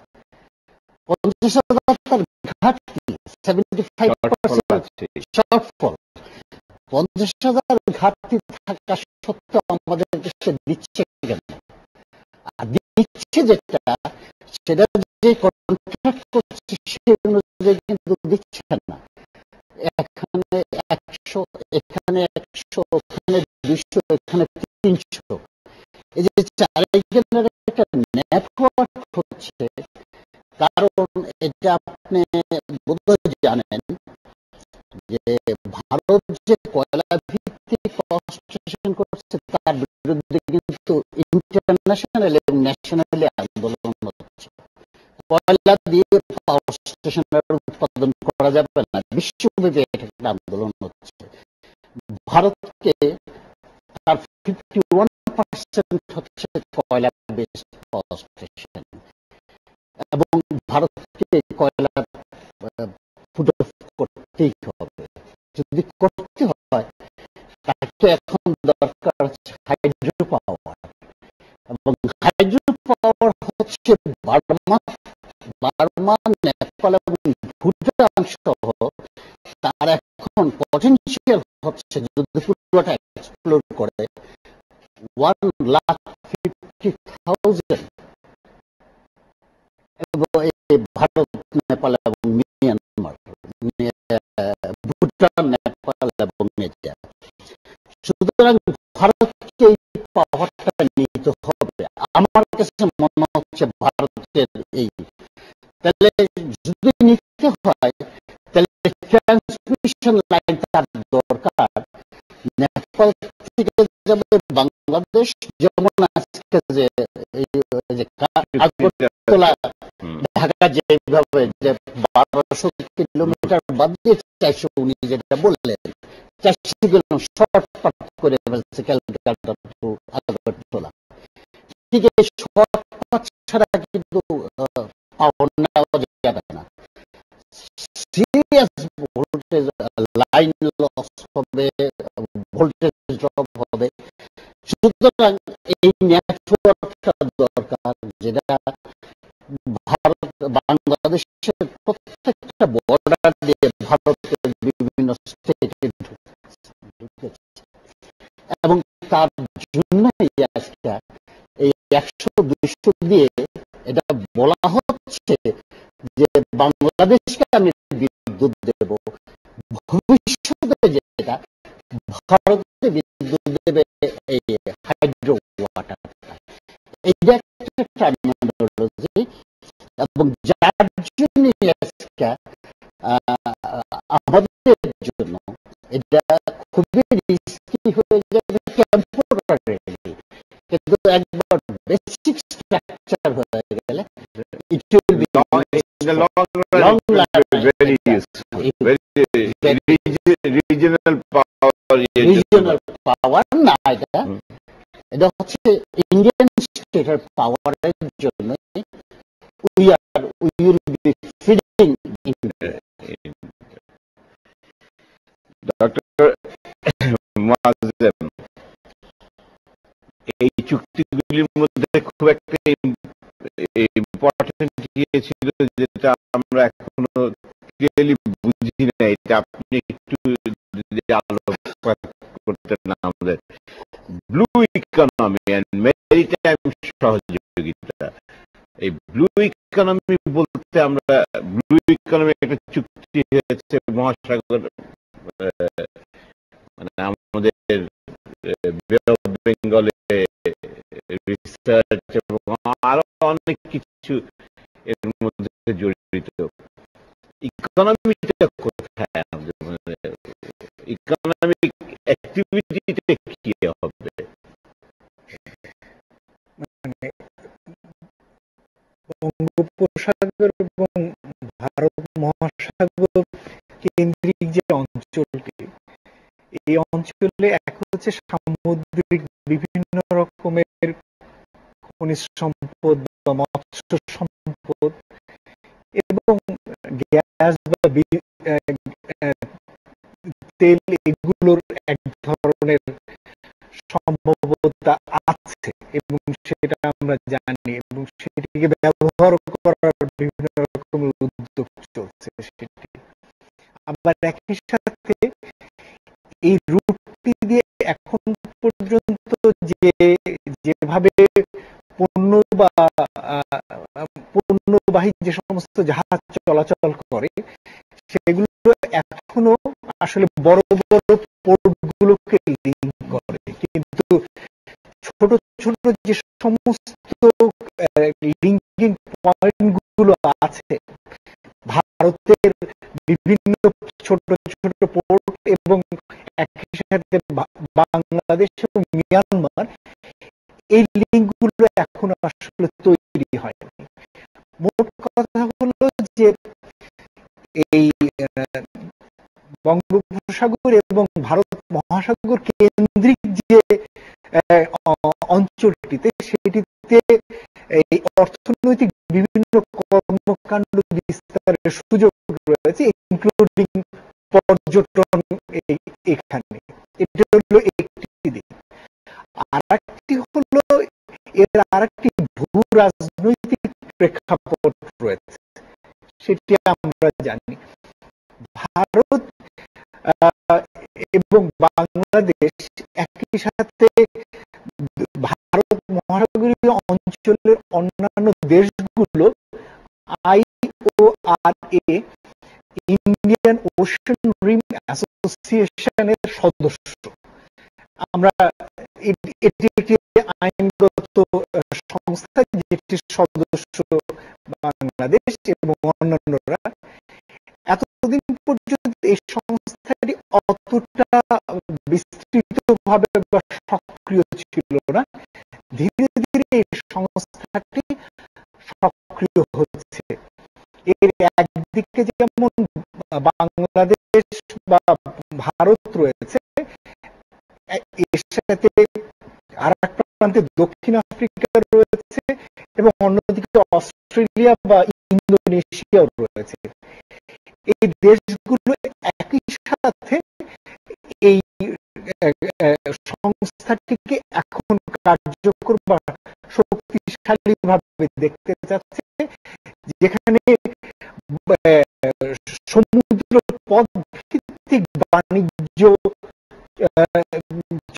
50,000 তার ঘাটতি, 75% শর্টফল। 50,000 ঘাটতি থাকা সত্ত্বেও আমাদের দেশে দিচ্ছে কেন? আর দিচ্ছে যেটা, সেটা যে কন্ট্রাক্ট করছে সে অনুযায়ী কিন্তু দিচ্ছে না। এখানে 100, এখানে 100, ওখানে 200, এখানে 300। এই যে চারিদিকের একটা নেটওয়ার্ক হচ্ছে, কারণ এটা আপনি বোধহয় জানেন যে ভারত যে কয়লা ভিত্তিক পাওয়ার স্টেশন করছে তার বিরুদ্ধে কিন্তু ইন্টারন্যাশনাল এবং ন্যাশনালি আন্দোলন হচ্ছে। কয়লা দিয়ে পাওয়ার স্টেশনের উৎপাদন করা যাবে না, বিশ্বব্যাপী একটা আন্দোলন হচ্ছে। ভারতকে তার 51% হচ্ছে কয়লা বেসড পাওয়ার স্টেশন, এবং ভারতকে কয়লা ফুড করতেই হবে। যদি করতে হয় তাকে এখন দরকার হচ্ছে হাইড্রো পাওয়ার, এবং হাইড্রো পাওয়ার হচ্ছে বার্মা, নেপাল এবং ভুটান সহ তার এখন পটেনশিয়াল হচ্ছে যদি পুরোটা এক্সপ্লোর করে 1,50,000। ভারত, নেপাল এবং মিয়ানমার, ভুটান, নেপাল এবং ইন্ডিয়া। সুতরাং ভারতকে এই পাওয়ারটা নিতে হবে। আমার কাছে মনে হচ্ছে ভারতের এই, তাহলে যদি নিতে হয় তাহলে ট্রান্সমিশন লাইন তার দরকার। নেপাল থেকে যাবে বাংলাদেশ, যেমন আজকে যে আগরতলা ঢাকা যেভাবে যে 1200 কিলোমিটার বাদ দিয়ে 400, উনি যেটা বললেন 400 কিলোমিটার শর্টকাট করে ক্যালকাটা টু আগরতলা। ঠিক আছে, শর্টকাট ছাড়া কিন্তু পাওয়ার নেওয়া যাবে না। সিরিয়াস ভোল্টেজ লাইন লস হবে, ভোল্টেজ ড্রপ হবে। সুতরাং এই নেটওয়ার্কটা দরকার, যেটা ভারত বাংলাদেশের প্রত্যেকটা বর্ডার দিয়ে ভারতের বিভিন্ন স্টেটে ঢুকেছে, এবং তার জন্যই আজকে এই 100-200 দিয়ে এটা বলা হচ্ছে যে বাংলাদেশকে আমি বিদ্যুৎ দেব, ভবিষ্যতে যেটা ভারতে বিদ্যুৎ দেবে এই হাইড্রো ওয়াটারটা। এইটা একটা টার্মিনোলজি, এবং যার জন্য আজকে আমাদের জন্য এটা খুবই রিস্কি হয়ে যাবে টেম্পোরারি, কিন্তু একবার বেসিক স্ট্রাকচার হয়ে গেলে it will be in the long run long run very useful, very regional power regional power না, এটা হচ্ছে ইন্ডিয়ান সেটার পাওয়ারের জন্য we will be feeding India. Doctor Moazzem, এই চুক্তিগুলির মধ্যে খুব একটা ইম্পর্টেন্ট ইয়ে ছিল যেটা আমরা এখনো ক্লিয়ারলি বুঝি না, এটা আপনি একটু আলোকপাত করতেন না আমাদের। ব্লু ইকোনমি অ্যান্ড মেরিটাইম সহযোগিতা। এই ব্লু ইকোনমি বলতে আমরা, ব্লু ইকোনমি একটা চুক্তি হয়েছে মহাসাগর, মানে আমাদের বে অফ বেঙ্গলে রিসার্চ এবং আরো অনেক কিছু এর মধ্যে জড়িত। ইকোনমিটা কোথায়, আমাদের ইকোনমিক অ্যাক্টিভিটিতে কি হবে? মানে বঙ্গোপসাগর এবং ভারত মহাসাগর কেন্দ্রিক যে অঞ্চলটি, এই অঞ্চলে এক হচ্ছে সামুদ্রিক বিভিন্ন রকমের খনিজ সম্পদ বা মৎস্য সম্পদ এবং গ্যাস বা তেল, এগুলোর এক ধরনের সম্ভাব্যতা আছে এবং সেটা আমরা জানি এবং সেটিকে ব্যবহার করার বিভিন্ন রকমের উদ্যোগ চলছে। সেটি আবার একই সাথে এই রুটটি দিয়ে এখন পর্যন্ত যেভাবে পণ্যবাহী যে সমস্ত জাহাজ চলাচল করে, সেগুলো এখনো আসলে বড় বড় পোর্টগুলোকে লিঙ্ক করে, কিন্তু ছোট ছোট যে সমস্ত লিঙ্কিং পয়েন্টগুলো আছে ভারতের বিভিন্ন ছোট ছোট পোর্ট এবং একই সাথে বাংলাদেশ এবং মিয়ানমার, এই লিঙ্কগুলো এখনো আসলে তৈরি হয়নি। মোট কথা হলো যে এই বঙ্গোপসাগর এবং ভারত মহাসাগর কেন্দ্রিক যে অঞ্চলটিতে, সেটিতে এই অর্থনৈতিক বিভিন্ন কর্মকাণ্ড বিস্তারের সুযোগ রয়েছে, ইনক্লুডিং পর্যটন। এখানে এটা হলো একটি দিক। আর একটি হলো এর আরেকটি ভূ রাজনৈতিক প্রেক্ষাপট রয়েছে, সেটি আমরা জানি। ভারত এবং বাংলাদেশ একই সাথে ভারত মহাসাগরীয় অঞ্চলের অন্যান্য দেশগুলো IORA, ইন্ডিয়ান ওশান রিম অ্যাসোসিয়েশনের সদস্য। আমরা এটি একটি আইনগত সংস্থা যেটির সদস্য বাংলাদেশ এবং অন্যান্যরা। এতদিন পর্যন্ত এই সংস্থাটি অতটা বিস্তৃতভাবে বা সক্রিয় ছিল না। ধীরে ধীরে এই সংস্থাটি সক্রিয় হচ্ছে। এর একদিকে যেমন বাংলাদেশ বা ভারত রয়েছে, এর সাথে আর এক প্রান্তে দক্ষিণ আফ্রিকা রয়েছে এবং অন্যদিকে অস্ট্রেলিয়া বা ইন্দোনেশিয়াও রয়েছে। এই দেশগুলো একই সাথে এই সংস্থাটিকে এখন কার্যকর বা শক্তিশালী ভাবে দেখতে চাচ্ছে, যেখানে সমুদ্র পথ ভিত্তিক বাণিজ্য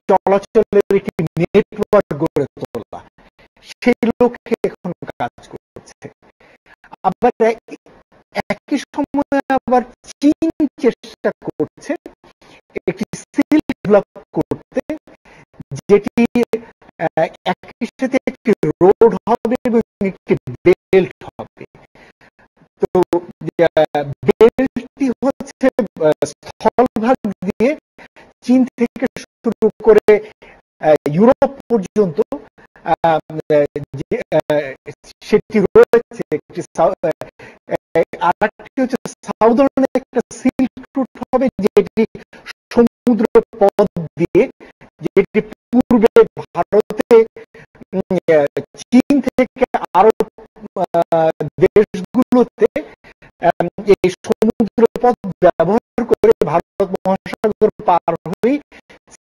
চলাচলের একটি নেটওয়ার্ক গড়ে তোলা, সেই লক্ষ্যে এখন কাজ করছে। আবার একই সময়ে আবার চীন চেষ্টা করছে একটি সিল্ক ডেভেলপ করতে, যেটি একই সাথে একটি রোড হবে এবং একটি বেল্ট হবে। তো বেল্টটি হচ্ছে স্থলভাগ দিয়ে চীন থেকে শুরু করে ইউরোপ পর্যন্ত সেটি রয়েছে। আর একটি হচ্ছে সাউদার্ন একটা সিল্ক রুট হবে, যেটি সমুদ্র পথ দিয়ে, যেটি পূর্বে ভারতে চীন থেকে আরো দেশগুলোতে এই সমুদ্র পথ ব্যবহার করে ভারত মহাসাগর পার হয়ে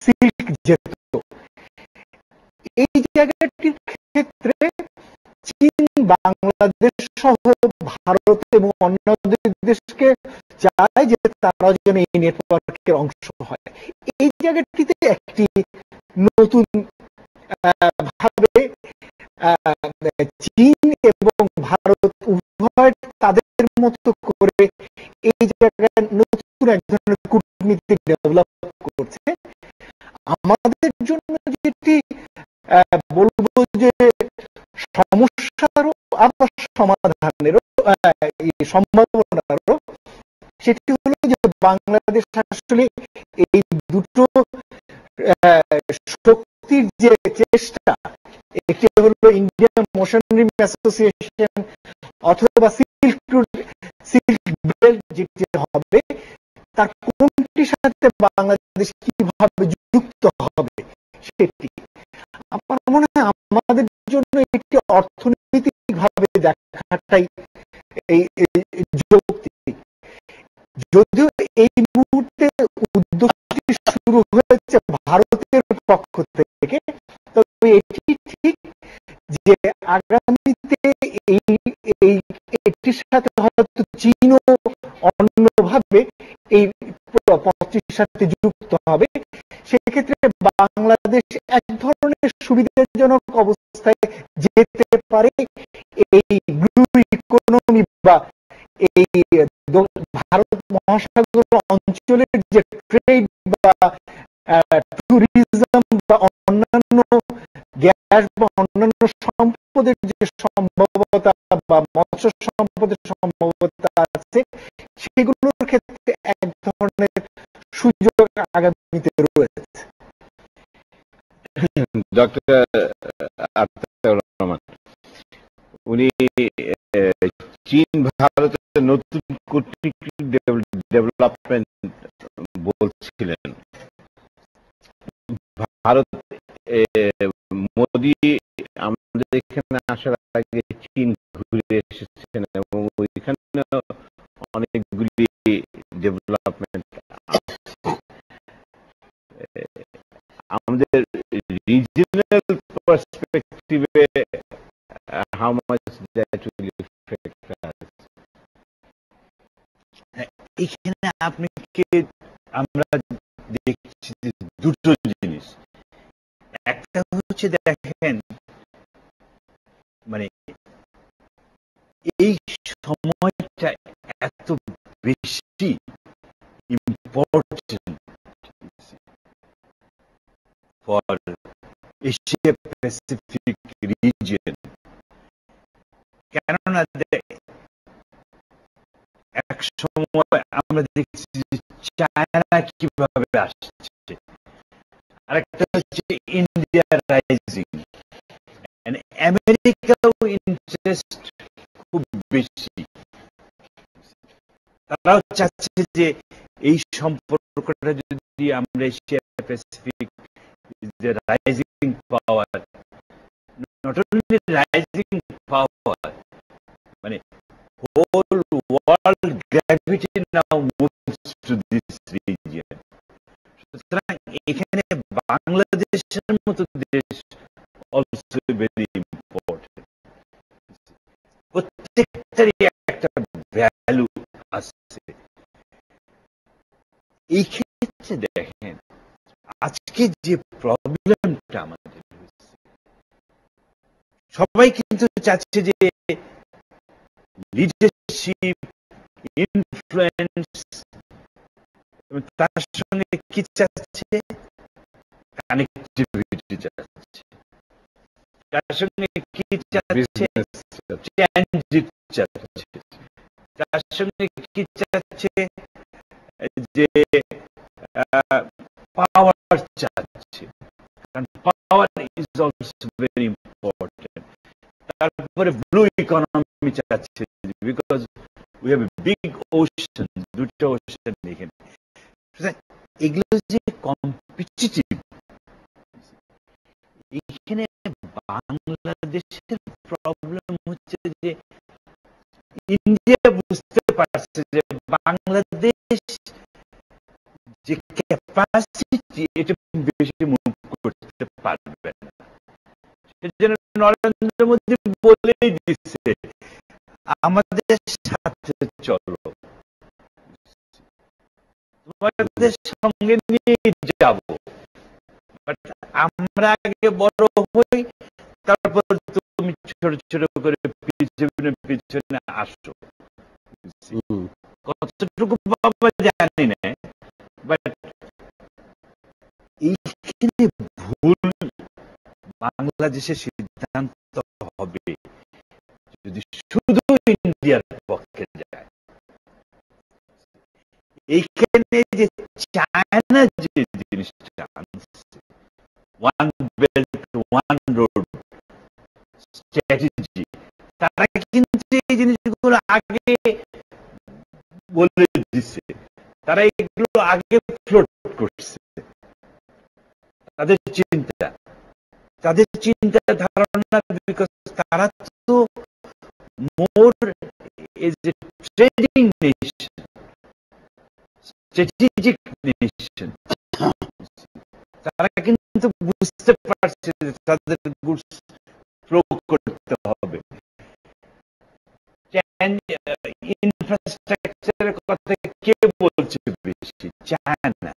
সিল্ক যেত। এই জায়গাটির ক্ষেত্রে চীন বাংলাদেশ সহ ভারত এবং অন্য দেশকে চায় যে তারা যেন এই নেটওয়ার্কের অংশ হয়। এই জায়গাটিতে একটি নতুন ভাবে চীন এবং ভারত উভয় তাদের মতো করে এই জায়গায় নতুন এক ধরনের কূটনীতি ডেভেলপ করছে। আমাদের জন্য যেটি বলবো যে সমস্যারও আবার সমাধানেরও সম্ভাবনারও, সেটি হলো যে বাংলাদেশ আসলে এই দুটো শক্তির যে চেষ্টা, একটি হলো ইন্ডিয়ান মশনারি অ্যাসোসিয়েশন অথবা সিল্ক বেল্ট যেটি হবে, তার কোনটির সাথে বাংলাদেশ কিভাবে যুক্ত হবে সেটি আমার মনে হয় আমাদের জন্য একটি অর্থনৈতিক ভাবে দেখাটাই এই যৌক্তিক। যদিও এই মুহূর্তে উদ্যোগটি শুরু হয়েছে ভারতের পক্ষ থেকে, তবে এটি ঠিক যে আগামীতে এটির সাথে হয়তো চীনও অন্যভাবে এই পথটির সাথে যুক্ত হবে। সেক্ষেত্রে বাংলাদেশ এক ধরনের সুবিধাজনক অবস্থায় যেতে পারে এই ব্লু ইকোনমি বা এই ভারত মহাসাগর অঞ্চলের যে ট্রেড বা ট্যুরিজম বা অন্যান্য গ্যাস বা অন্যান্য সম্পদের যে সম্ভাব্যতা বা মৎস্য সম্পদের সম্ভাব্যতা আছে, সেগুলোর ক্ষেত্রে এক ধরনের সুযোগ আগামীতে রয়েছে। ডক্টর আতাউর রহমান, উনি চীন ভারতের নতুন কূটনীতিক ডেভেলপমেন্ট বলছিলেন। ভারত মোদি আমাদের এখানে আসার আগে চীন ঘুরে এসেছেন এবং ওইখানে অনেকগুলি ডেভেলপমেন্ট আমাদের রিজিনাল পার্সপেক্টিভে how much that will affect us. এখানে আপনাকে আমরা দেখছি দুটো জিনিস। একটা হচ্ছে দেখেন, মানে এই সময়টা এত বেশি important for Asia Pacific region, কেননা এক সময় আমরা দেখছি চায়না কিভাবে আসছে, আরেকটা হচ্ছে ইন্ডিয়া রাইজিং, আমেরিকাও ইন্টারেস্ট খুব বেশি। তারাও চাচ্ছে যে এই সম্পর্কটা যদি আমরা এশিয়া প্যাসিফিক যে rising power, not only rising power, মানে whole world gravity now moves to this region. সুতরাং এখানে বাংলাদেশের মতো দেশ অলসো ভেরি ইম্পর্টেন্ট। প্রত্যেকটারই একটা ভ্যালু আছে। এই ক্ষেত্রে দেখেন আজকে যে প্রবলেমটা আমাদের হয়েছে, সবাই কিন্তু চাচ্ছে যে লিডারশিপ, ইনফ্লুয়েন্স, তার সঙ্গে কি চাচ্ছে, কানেক্টিভিটি চাচ্ছে, তার সঙ্গে কি চাচ্ছে, ট্রানজিট চাচ্ছে, তার সঙ্গে কি চাচ্ছে, যে পাওয়ার চাচ্ছে, কারণ power is also very important. তারপরে ব্লু ইকোনমি চাচ্ছে, because we have big ocean, দুটো ওশন এখানে। এগুলো যে কম্পিটিটিভ, এখানে বাংলাদেশ দেশের প্রবলেম হচ্ছে যে ইন্ডিয়া বুঝতে পারছে যে বাংলাদেশ যে ক্যাপাসিটি এটা বেশি মুভ করতে পারবে না। সেজন্য নরেন্দ্র মোদী বলেই দিচ্ছে আমাদের সাথে চলো, তোমাদের সঙ্গে নিয়ে যাব, বাট আমরা আগে বড় হই, তারপর তুমি ছোট ছোট করে পিছনে পিছনে আসো। কতটুকু বাবা জানি না, বাট এইখানে ভুল বাংলাদেশের সিদ্ধান্ত হবে যদি শুধু ইন্ডিয়ার পক্ষে যায়। এইখানে যে চায়না যে জিনিসটা আনছে, one belt one road strategy, তারা কিন্তু এই জিনিসগুলো আগে বলে দিচ্ছে, তারা এগুলো আগে ফ্লোট করছে। তাদের চিন্তা ধারণা, বিকজ তারা তো more as a trading nation, strategic nation, তারা কিন্তু বুঝতে পারছে যে তাদের গুডস ফ্লো করতে হবে। ইনফ্রাস্ট্রাকচারের কথা কে বলছে বেশি? চায়না।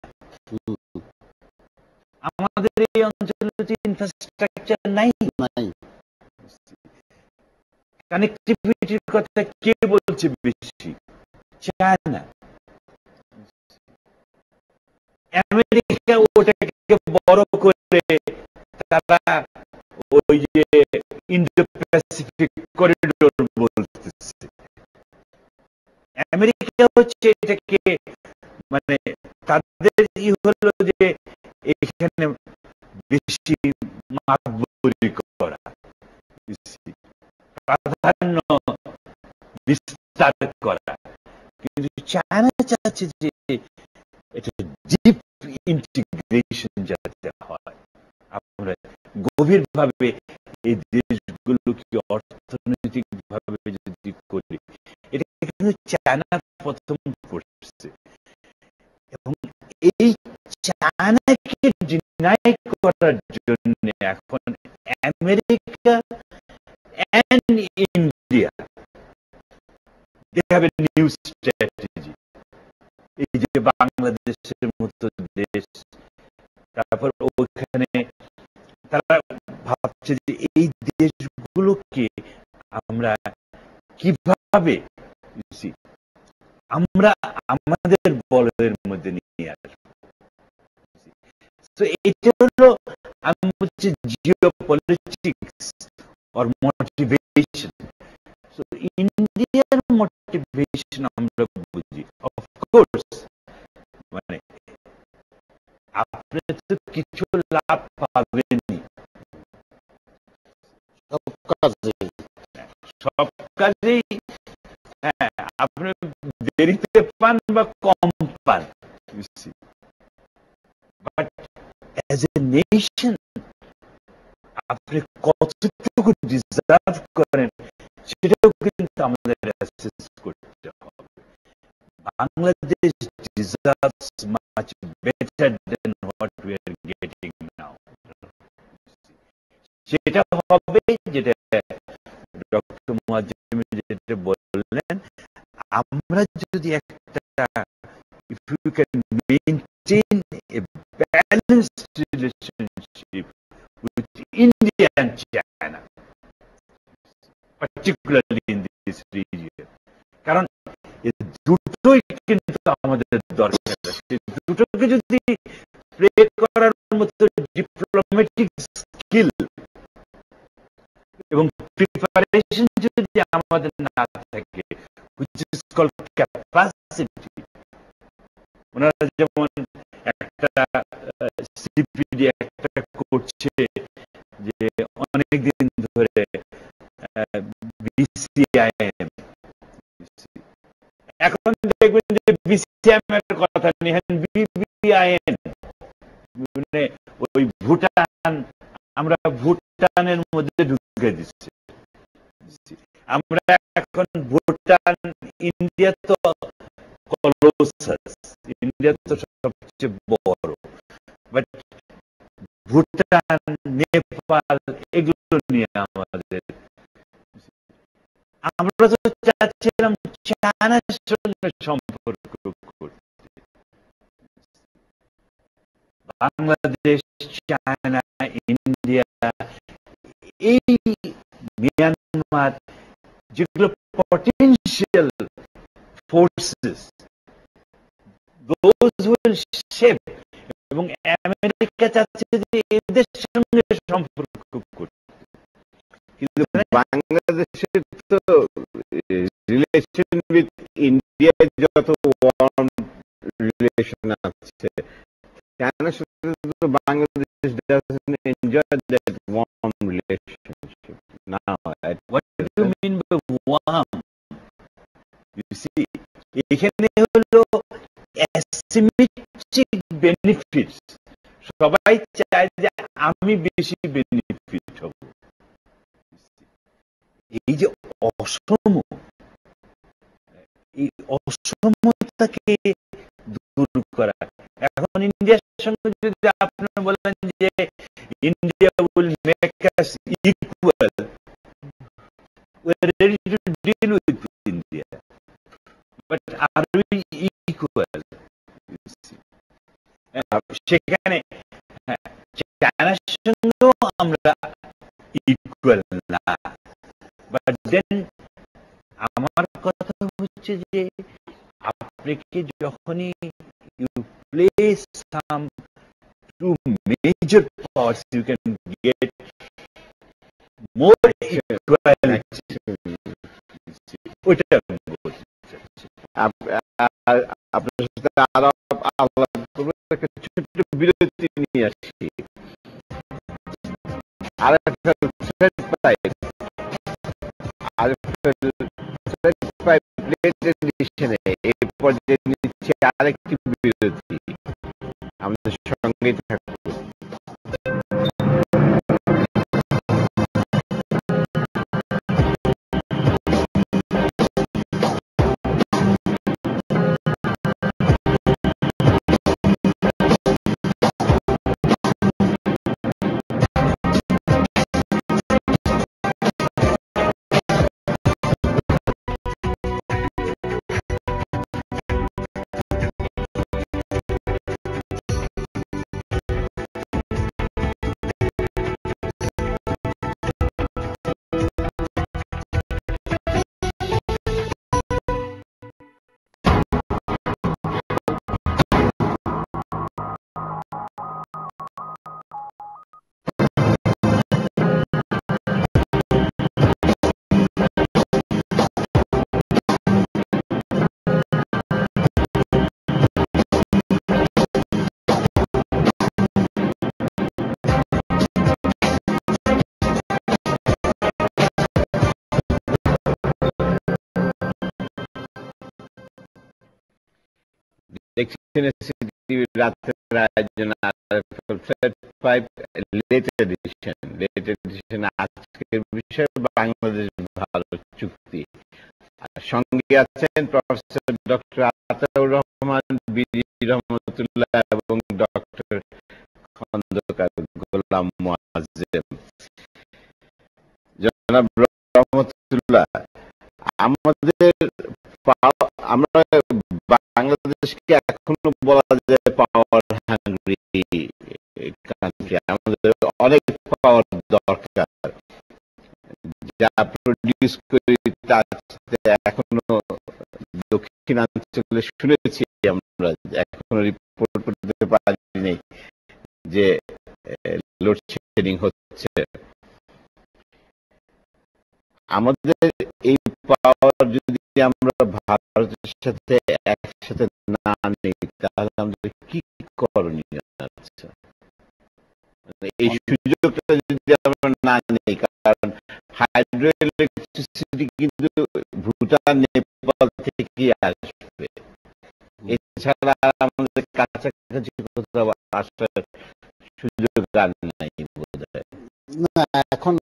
আমাদের এই অঞ্চলে তো ইনফ্রাস্ট্রাকচার নাই। কানেক্টিভিটির কথা কে বলছে বেশি? চায়না। আমেরিকা ওটাকে বড় করে তারা ওই যে ইন্দো প্যাসিফিক করিডোর বলতেছে। আমেরিকা হচ্ছে এটাকে মানে তাদের হলো যে এখানে বেশি মাতবরি করা, প্রাধান্য বিস্তার করা, কিন্তু চায়না চাচ্ছে যে এটা ডিপ ইন্টিগ্রেশন যাতে হয়, আমরা গভীরভাবে এই দেশগুলোকে অর্থনৈতিক ভাবে যদি করি। এটা কিন্তু চায়না প্রথম করছে, এবং এই চায়নাকে ডিনাই করার জন্য এখন America and India, they have a new strategy. এই যে বাংলাদেশের মতো দেশ, তারপর ওখানে তারা ভাবছে যে এই দেশগুলোকে আমরা কিভাবে আমরা আমাদের বলয়ের মধ্যে নিয়ে আসবো। তো এটা হলো আমি বলছি geopolitics or motivation. So Indian motivation আমরা বুঝি, of course, মানে আপনি তো কিছু লাভ পাবেনই সব কাজেই, হ্যাঁ, আপনি দেরিতে পান বা কম পান, বাট অ্যাজ এ নেশন আপনি কতটুকু ডিজার্ভ করেন সেটাও কিন্তু আমাদের অ্যাসেস করতে হবে। Bangladesh deserves much better than what we are getting now. সেটা হবে যেটা ডক্টর মুয়াজ্জেম যেটা বললেন, আমরা যদি একটা if we can maintain a balanced relationship with India and China, particularly in this region, কারণ এই দুটোই কিন্তু আমাদের দরকার আছে। দুটোকে যদি প্লে করার মতো ডিপ্লোম্যাটিক স্কিল এবং প্রিপারেশন যদি আমাদের না থাকে, which is called capacity, ওনারা যেমন একটা সিপিডি একটা করছে যে অনেকদিন ধরে বিসিআইএম, এখন দেখবেন যে বিসিআইএম এর কথা নিয়ে বিবিআইএন, মানে ওই ভুটান, আমরা ভুটানের মধ্যে ঢুকে দিচ্ছে। আমরা এখন ভুটান, ইন্ডিয়া তো কলোসাস, ইন্ডিয়া তো সবচেয়ে বড়, বাট ভুটান, নেপাল এগুলো নিয়ে আমাদের, আমরা তো চাচ্ছিলাম চায়নার সঙ্গে সম্পর্ক করতে। বাংলাদেশ, চায়না, ইন্ডিয়া, এই মিয়ানমার, যেগুলো potential forces, those will shape, এবং আমেরিকা চাচ্ছে যে এদের সঙ্গে সম্পর্ক করতে। কিন্তু বাংলাদেশের তো রিলেশন উইথ ইন্ডিয়া যত ওয়ার্ম রিলেশন আছে, চায়নার সাথে তো Bangladesh doesn't enjoy that warm relationship now. What do you mean by warm? You see, এখানে হলো asymmetric benefits, সবাই চায় যে আমি বেশি বেনিফিট হব। এই যে অসম, এই অসমতাকে দূর করা। এখন ইন্ডিয়ার সঙ্গে যদি আপনারা বলেন যে India will make us equal, we are ready to deal with India, but are we equal? সেখানে চায়নার সঙ্গেও আমরা ইকুয়াল না, বাট দেন আমার কথা হচ্ছে যে আপনাকে যখনই you place some two major powers, you can get more equality. ওইটা আমি বলতে চাচ্ছি। আপনার সাথে আরো আলাপ করবো, একটা ছোট্ট বিরতি নিয়ে আসছি। আর একটা এই পর্যায়ে নিচ্ছে আরেকটি বিরতি। আমাদের সঙ্গেই থাকবো। দেখছেন রাতের আয়োজন লেট এডিশন। আজকের বিষয় বাংলাদেশ ভারত চুক্তি। সঙ্গে আছেন professor doctor Ataur Rahman, BG Rahmatullah এবং ডক্টর খন্দকার গোলাম মোয়াজ্জেম। জনাব রহমতুল্লাহ, আমাদের আমরা বাংলাদেশকে এখনো বলা যায় পাওয়ার হাংরি কান্ট্রি। আমাদের অনেক পাওয়ার দরকার, যা প্রডিউস করি তার এখনো দক্ষিণাঞ্চলে শুনেছি আমরা, এখনো রিপোর্ট করতে পারিনি যে লোডশেডিং হচ্ছে। আমাদের এই পাওয়ার যদি আমরা ভারতের সাথে একসাথে না নেই, তাহলে আমাদের কি করণীয় আছে? এই সুযোগটা যদি আমরা না নেই, কারণ হাইড্রো ইলেকট্রিসিটি কিন্তু ভুটান, নেপাল থেকে আসবে, এছাড়া আমাদের কাছাকাছি কোথাও আসার সুযোগ আর নাই বোধ হয়। না, এখন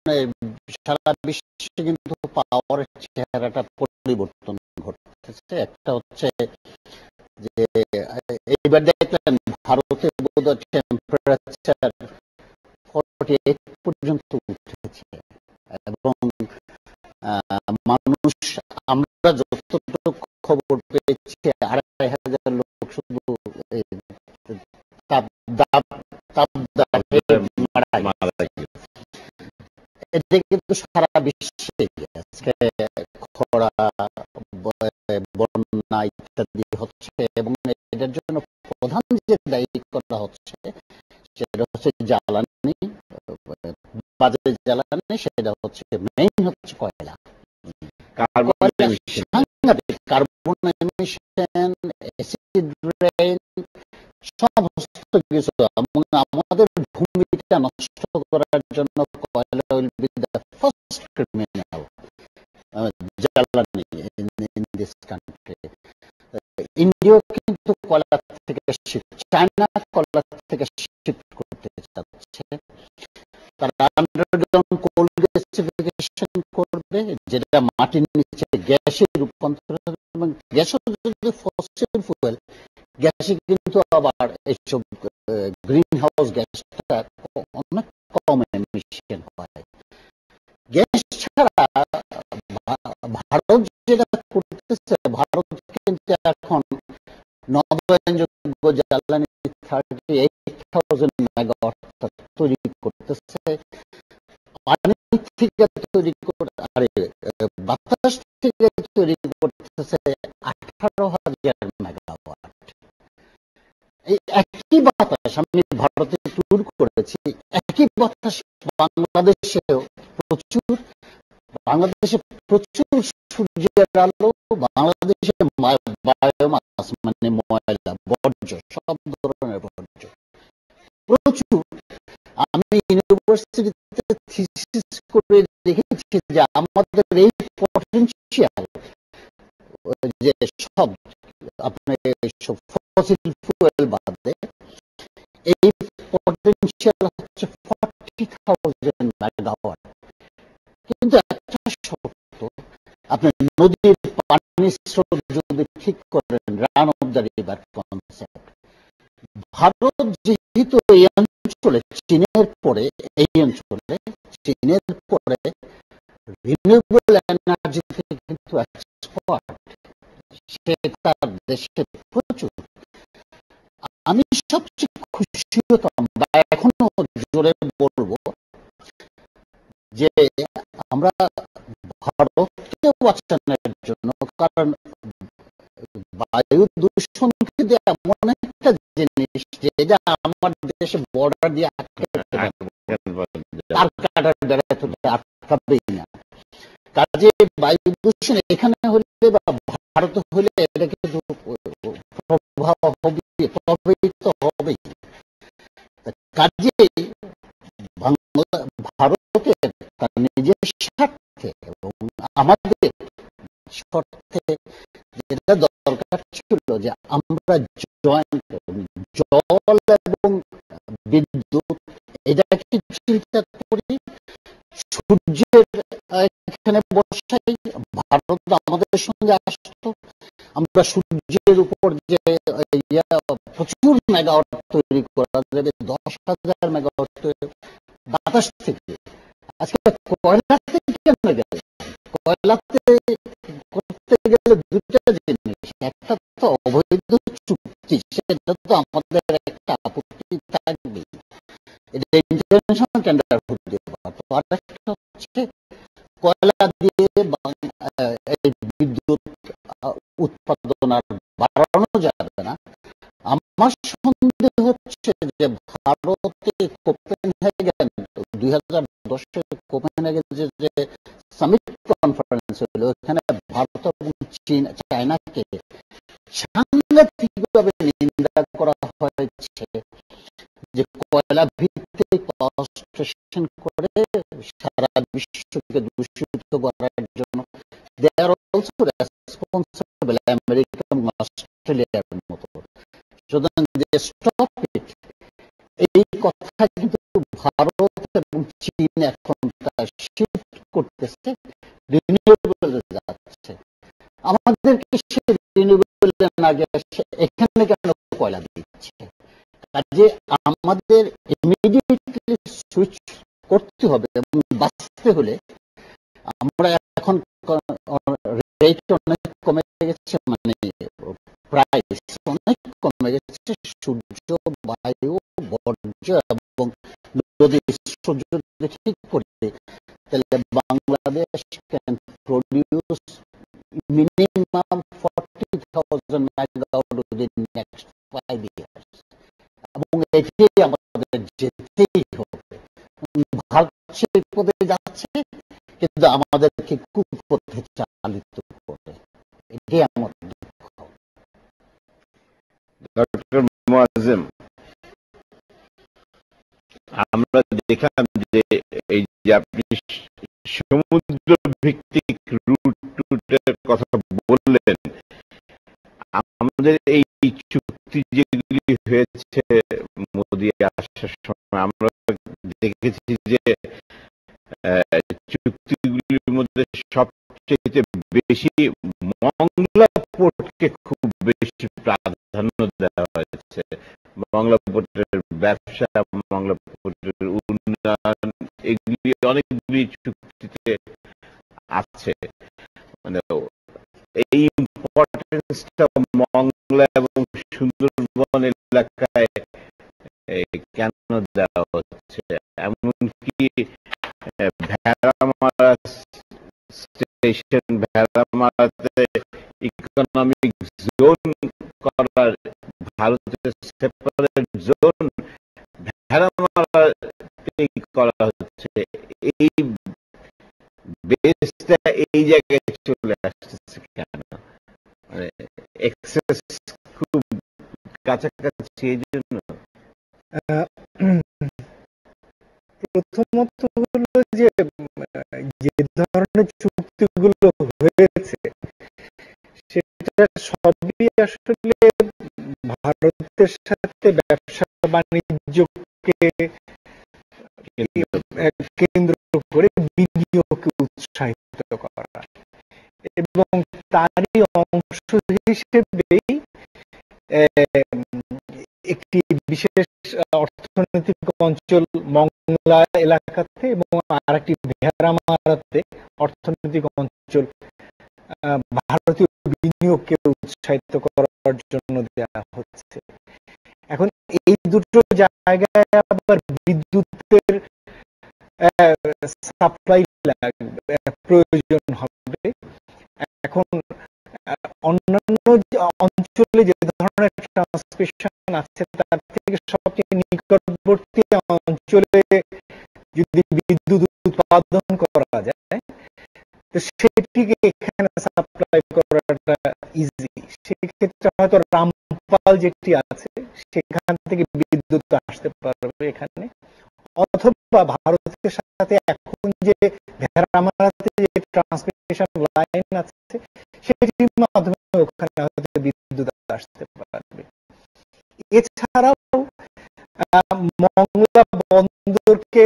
সারা বিশ্বে কিন্তু পাওয়ারের চেহারাটা পরিবর্তন ঘটতেছে। একটা হচ্ছে যে এইবার দেখলেন ভারতে বোধহয় টেম্পারেচার 48 পর্যন্ত উঠেছে, এবং মানুষ, আমরা যতটুকু খবর পেয়েছি 2,500 লোক শুধু এই তাপ দাপ তাপ দাপে মারা গেছে। এটা কিন্তু সারা বিশ্বে আজকে খরা, বন্যা ইত্যাদি হচ্ছে, এবং এটার জন্য প্রধান যে দায়ী করা হচ্ছে সেটা হচ্ছে জ্বালানি, বাজে জ্বালানি, সেটা হচ্ছে মেইন হচ্ছে কয়লা। সাংঘাতিক কার্বন এমিশন, অ্যাসিড রেইন, সমস্ত কিছু, এবং আমাদের ভূমিটা নষ্ট করার জন্য কয়লা will be the first criminal জ্বালানি ইন দিস কান্ট্রি। ইন্ডিয়া কিন্তু কয়লা থেকে শিফট, চায়না কয়লা থেকে শিফট করতে চাচ্ছে। তারা আন্ডারগ্রাউন্ড কোল গ্যাসিফিকেশন করবে, যেটা মাটির নিচে গ্যাসে রূপান্তর হবে, এবং গ্যাসও যদি ফসিল ফুয়েল, গ্যাসে কিন্তু আবার এইসব গ্রিন হাউস গ্যাসটা অনেক কম এমিশন হয়। গ্যাস ছাড়া ভারত যেটা করতেছে, ভারত কিন্তু এখন নবায়নযোগ্য জ্বালানি 38,000 মেগাওয়াট তৈরি করতেছে, পানি থেকে তৈরি করে, আরে বাতাস থেকে তৈরি করতেছে 18,000 মেগাওয়াট। এই একই বাতাস, আমি ভারতে ট্যুর করেছি, একই বাতাস বাংলাদেশেও প্রচুর, বাংলাদেশে প্রচুর সূর্যের আলো, বাংলাদেশে বায়োমাস মানে ময়লা, বর্জ্য, সব ধরনের বর্জ্য প্রচুর। আমি ইউনিভার্সিটিতে থিসিস করে দেখেছি যে আমাদের এই পটেনশিয়াল, যে সব আপনি সব ফসিল ফুয়েল বাদে, এই পটেনশিয়াল হচ্ছে 40,000 মেগাওয়াট। কিন্তু একটা শর্ত, আপনি নদীর পানির স্রোত যদি ঠিক করেন, run of the river concept, Bharat যেহেতু এই অঞ্চলে চীনের পরে, এই অঞ্চলে চীনের পরে রিনিউয়েবল এনার্জিতে কিন্তু এক্সপার্ট, সে তার দেশে প্রচুর। আমি সবচেয়ে খুশি হতাম, বা এখনো জোরে বলবো, যে আমরা ভারতকে বাঁচানোর জন্য, কারণ বায়ু দূষণকে যে এমন একটা জিনিস যেটা আমার দেশে বর্ডার দিয়ে আটকে তার কাটার দ্বারা তো আটকাবেই না। কাজে বায়ু দূষণ এখানে হলে বা ভারত হলে এটা কিন্তু প্রভাব হবে, প্রভাবিত হবেই। কাজে ভারতের তার নিজের স্বার্থে এবং আমাদের স্বার্থে যেটা দরকার ছিল, যে আমরা জল এবং বিদ্যুৎ এটাকে চিন্তা করি, সূর্যের এখানে বসাই, ভারত আমাদের সঙ্গে আসতো, আমরা সূর্যের উপর যে প্রচুর মেগাওয়াট তৈরি করা যাবে, 10,000 মেগাওয়াট বাতাস থেকে। আজকে কয়লাতে কেন গেলে, কয়লাতে করতে গেলে দুটা জিনিস, একটা তো অবৈধ চুক্তি, সেটা তো আমাদের একটা আপত্তি থাকবে, এটা ইন্টারন্যাশনাল টেন্ডার হতে পারতো। আর একটা হচ্ছে কয়লা দিয়ে এই বিদ্যুৎ উৎপাদন আর বাড়ানো যাবে না। আমার সন্দেহ হচ্ছে যে ভারতে কোপেনহেগেন 2010 কোপেনহেগেন যে সামিট কনফারেন্স হলো, এখানে ভারত এবং চায়নাকে সাংঘাতিকভাবে নিন্দা করা হয়েছে, যে কয়লা ভিত্তিক পাওয়ার স্টেশন করে সারা বিশ্বকে দূষিত করার জন্য দে আর অলসো রেসপন্সিবল, আমেরিকা এবং অস্ট্রেলিয়ার মতো। সুতরাং যে স্টপ ইট, এই কথা কিন্তু ভারত এবং চীন এখন তার শিফট করতেছে, রিনিউয়েবল যাচ্ছে। আমাদেরকে সে রিনিউয়েবল না গিয়ে এখানে কেন কয়লা দিচ্ছে? কাজে আমাদের ইমিডিয়েটলি সুইচ করতে হবে এবং বাঁচতে হলে আমরা এখন রেট অনেক কমে গেছে, মানে প্রাইস অনেক কমে গেছে। সূর্য, বায়ু, বর্জ্য এবং যদি সূর্য ঠিক করে তাহলে Bangladesh can produce minimum 40,000 megawatt within next 5 years, এবং এটাই আমাদের যেতেই হবে। ভারত সেই পথে যাচ্ছে, কিন্তু আমাদেরকে কুপথে চালিত করে, এটাই আমার দুঃখ। ডক্টর মুয়াজ্জেম, আমরা দেখলাম যে এই যে আপনি সমুদ্র ভিত্তিক রুটের কথা বললেন, আমাদের এই চুক্তি যেগুলি হয়েছে মোদি আসার সময় আমরা দেখেছি যে চুক্তিগুলির মধ্যে সবচেয়ে বেশি মংলা পোর্টকে খুব বেশি প্রাধান্য দেওয়া হয়েছে। মংলা পোর্টের ব্যবসা, মংলা পোর্টের উন্নয়ন, এগুলি অনেকগুলি চুক্তিতে আছে। মানে এই ইম্পর্টেন্সটা মংলা এবং সুন্দরবন এলাকায় কেন দেওয়া হচ্ছে? এমনকি ভেড়ামারা স্টেশন, ভেড়ামারাতে ইকোনমিক জোন করার, ভারতের সেপারেট জোন ভেড়ামারাতে করা হচ্ছে। এই বেসটা এই জায়গায় চলে আসতেছে কেন? মানে এক্সেস খুব কাছাকাছি, এই জন্য। প্রথমত হলো যে যে ধরনের চুক্তিগুলো হয়েছে সেটা সবই আসলে ভারতের সাথে ব্যবসা বাণিজ্যকে কেন্দ্র করে বিনিয়োগকে উৎসাহিত করা, এবং তারই অংশ হিসেবেই একটি বিশেষ অর্থনৈতিক অঞ্চল মংলা এলাকাতে এবং আর একটি ভেড়ামারাতে অর্থনৈতিক অঞ্চল ভারতীয় বিনিয়োগকে উৎসাহিত করার জন্য দেওয়া হচ্ছে। এখন এই দুটো জায়গায় আবার বিদ্যুতের সাপ্লাই প্রয়োজন হবে। এখন অন্যান্য অঞ্চলে যে ধরনের ট্রান্সমিশন আছে তার থেকে সবচেয়ে নিকটবর্তী অঞ্চলে যদি বিদ্যুৎ উৎপাদন করা যায় তো সেটিকে এখানে সাপ্লাই করাটা ইজি। সেক্ষেত্রে হয়তো রামপাল যেটি আছে সেখান থেকে বিদ্যুৎ আসতে পারবে এখানে, অথবা ভারতের সাথে এখন যে ভেড়ামারাতে যে ট্রান্সমিশন লাইন আছে সেটির মাধ্যমে ওখানে হয়তো বিদ্যুৎ আসতে পারবে। এছাড়াও মংলা বন্দরকে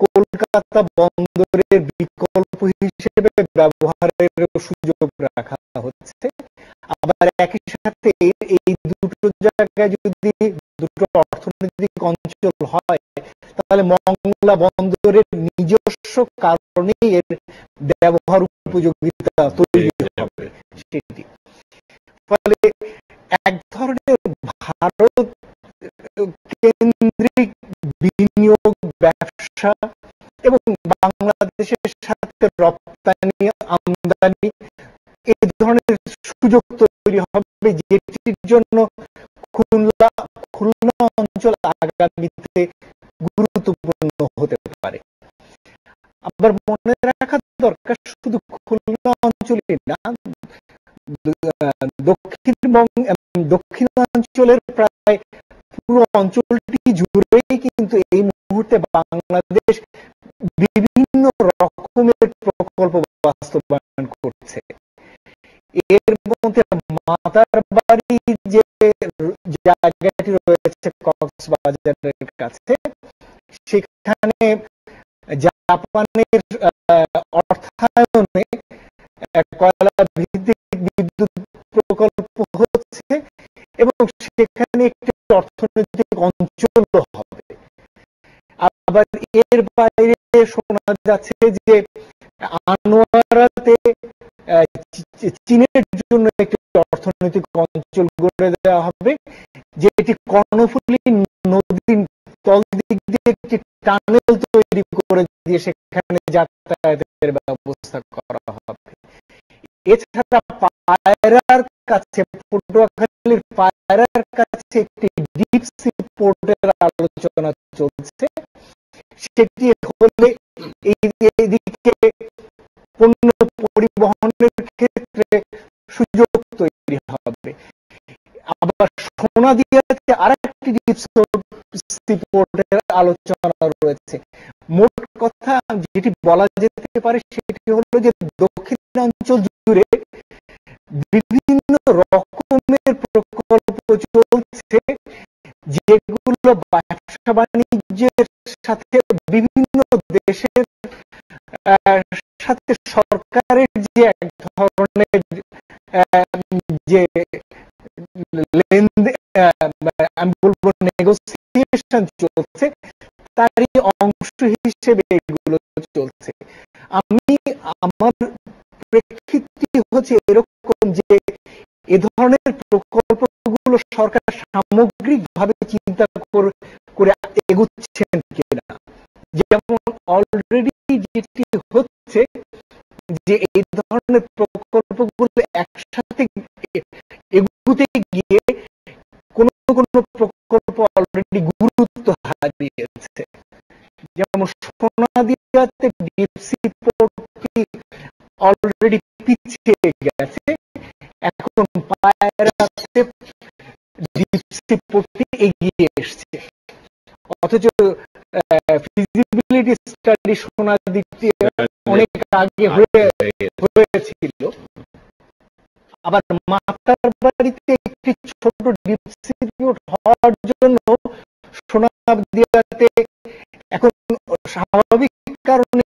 কলকাতা বন্দরের বিকল্প হিসেবে ব্যবহারের সুযোগ রাখা হচ্ছে। আবার একই সাথে এই দুটো জায়গায় যদি দুটো অর্থনৈতিক অঞ্চল হয় তাহলে মংলা বন্দরের নিজস্ব কারণেই এর ব্যবহার উপযোগিতা তৈরি হবে সেটি। ফলে এক ধরনের ভারত কেন্দ্রিক বিনিয়োগ, ব্যবসা এবং বাংলাদেশের সাথে রপ্তানি আমদানি এই ধরনের সুযোগ তৈরি হবে, যেটির জন্য খুলনা অঞ্চল আগামীতে গুরুত্বপূর্ণ হতে পারে। আবার মনে রাখা দরকার শুধু খুলনা অঞ্চলে না, দক্ষিণাঞ্চলের প্রায় পুরো অঞ্চলটি জুড়েই কিন্তু এই মুহূর্তে বাংলাদেশ বিভিন্ন রকমের প্রকল্প বাস্তবায়ন করছে। এর মধ্যে মাতারবাড়ি যে জায়গাটি রয়েছে কক্সবাজারের কাছে, সেখানে জাপান জাপানের অর্থায়নে কয়লা ভিত্তিক বিদ্যুৎ প্রকল্প হচ্ছে এবং সেখানে একটি অর্থনৈতিক অঞ্চল হবে। আবার এর বাইরে শোনা যাচ্ছে যে আনোয়ারাতে চীনের জন্য একটি অর্থনৈতিক অঞ্চল গড়ে দেওয়া হবে, যেটি কর্ণফুলী নদীর তল দিক দিয়ে একটি টানেল তৈরি করে দিয়ে সেখানে যাতায়াতের ব্যবস্থা করা হবে। এছাড়া পায়রার কাছে, পটুয়াখালীর পায়রার কাছে একটি ডিপ সি পোর্টের আলোচনা চলছে। সেটি হলে এইদিকে পণ্য পরিবহনের ক্ষেত্রে সুযোগ তৈরি হবে। আবার সোনাদিয়াতে আরেকটি ডিপ সি পোর্টের আলোচনা রয়েছে। মোট কথা যেটি বলা যেতে পারে সেটি হলো যে দক্ষিণাঞ্চল জুড়ে বিভিন্ন রকমের প্রকল্প চলছে, যেগুলো ব্যবসা বাণিজ্যের সাথে বিভিন্ন দেশের সাথে সরকারের যে এক ধরনের যে লেনদেন, আমি বলবো নেগোসিয়েশন চলছে, তারই অংশ হিসেবে এগুলো চলছে। আমি আমার প্রেক্ষিতটি হচ্ছে এরকম যে এ ধরনের প্রকল্পগুলো সরকার সামগ্রিকভাবে চিন্তা করে এগুচ্ছেন কিনা। যেমন অলরেডি যেটি হচ্ছে যে এই ধরনের প্রকল্পগুলো একসাথে এগুতে গিয়ে কোন কোন প্রকল্প অলরেডি গুরুত্ব হারিয়েছে। যেমন সোনাদিয়াতে ডিপসি পোর্টটি অলরেডি পিছিয়ে গেছে, এখন পায়রাতে ডিপসি পোর্টটি এগিয়ে এসছে। অথচ ফিজিবিলিটি স্টাডি সোনাদিতে অনেক আগে হয়েছিল। আবার মাতার বাড়িতে একটি ছোট ডিপসি পোর্ট হওয়ার জন্য সোনাদিয়াতে এখন স্বাভাবিক কারণে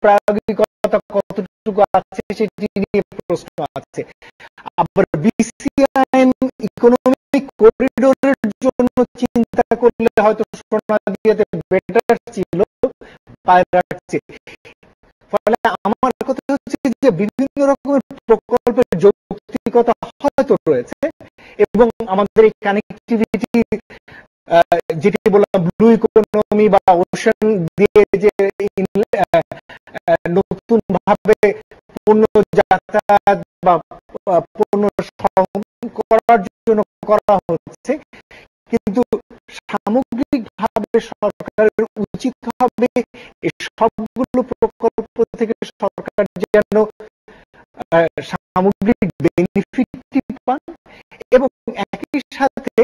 প্রায়োগিকতা কতটুকু আছে সেটি নিয়ে প্রশ্ন আছে। আবার বিসিআইএন ইকোনমিক করিডোরের জন্য চিন্তা করলে হয়তো সোনাদিয়াতে বেটার ছিল পায়রার চেয়ে। ফলে আমার কথা হচ্ছে যে বিভিন্ন রকমের প্রকল্পের যৌক্তিকতা হয়তো রয়েছে এবং আমাদের এই কানেক্টিভিটি যেটি বললাম ব্লু ইকোনমি বা ওশান দিয়ে যে নতুন ভাবে পণ্য যাতায়াত বা পণ্য করার জন্য করা হচ্ছে, কিন্তু সামগ্রিকভাবে সরকারের উচিত হবে এই সবগুলো প্রকল্প থেকে সরকার যেন সামগ্রিক বেনিফিট পান এবং একই সাথে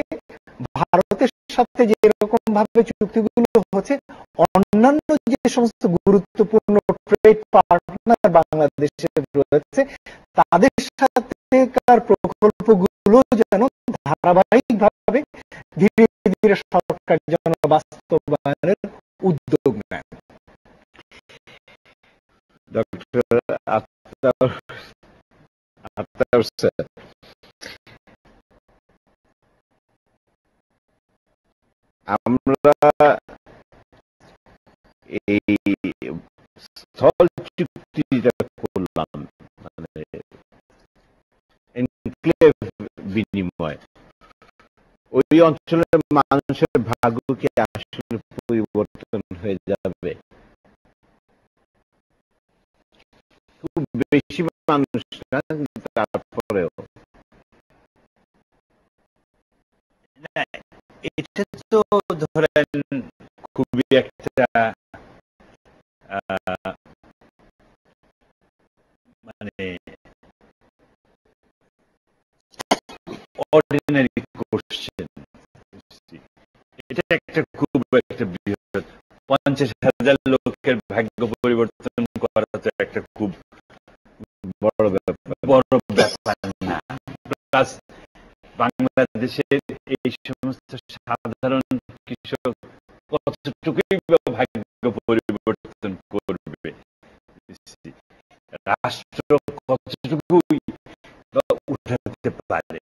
ভারতের সাথে যে এরকম ভাবে চুক্তিগুলো হচ্ছে অন্যান্য যে সমস্ত গুরুত্বপূর্ণ ট্রেড পার্টনার বাংলাদেশের রয়েছে তাদের সাথেকার প্রকল্পগুলো যেন ধারাবাহিকভাবে ধীরে ধীরে সরকার যেন বাস্তবায়নের উদ্যোগ নেয়। ডক্টর আখতার স্যার, আমরা এই স্থল চুক্তি যেটা করলাম, মানে এনক্লেভ বিনিময়, ওই অঞ্চলের মানুষের ভাগ্য কি আসলে পরিবর্তন হয়ে যাবে? খুব বেশি মানুষ না, তারপরেও এটা তো ধরেন খুবই একটা মানে অর্ডিনারি কোশ্চেন। এটা একটা খুব একটা বৃহৎ 50,000 লোকের ভাগ্য পরিবর্তন করা তো একটা খুব বড় ব্যাপার না। প্লাস বাংলাদেশের এই সমস্ত সাধারণ কৃষক কতটুকুই ভাগ্য পরিবর্তন করবে? রাষ্ট্র কতটুকু উঠাতে পারে।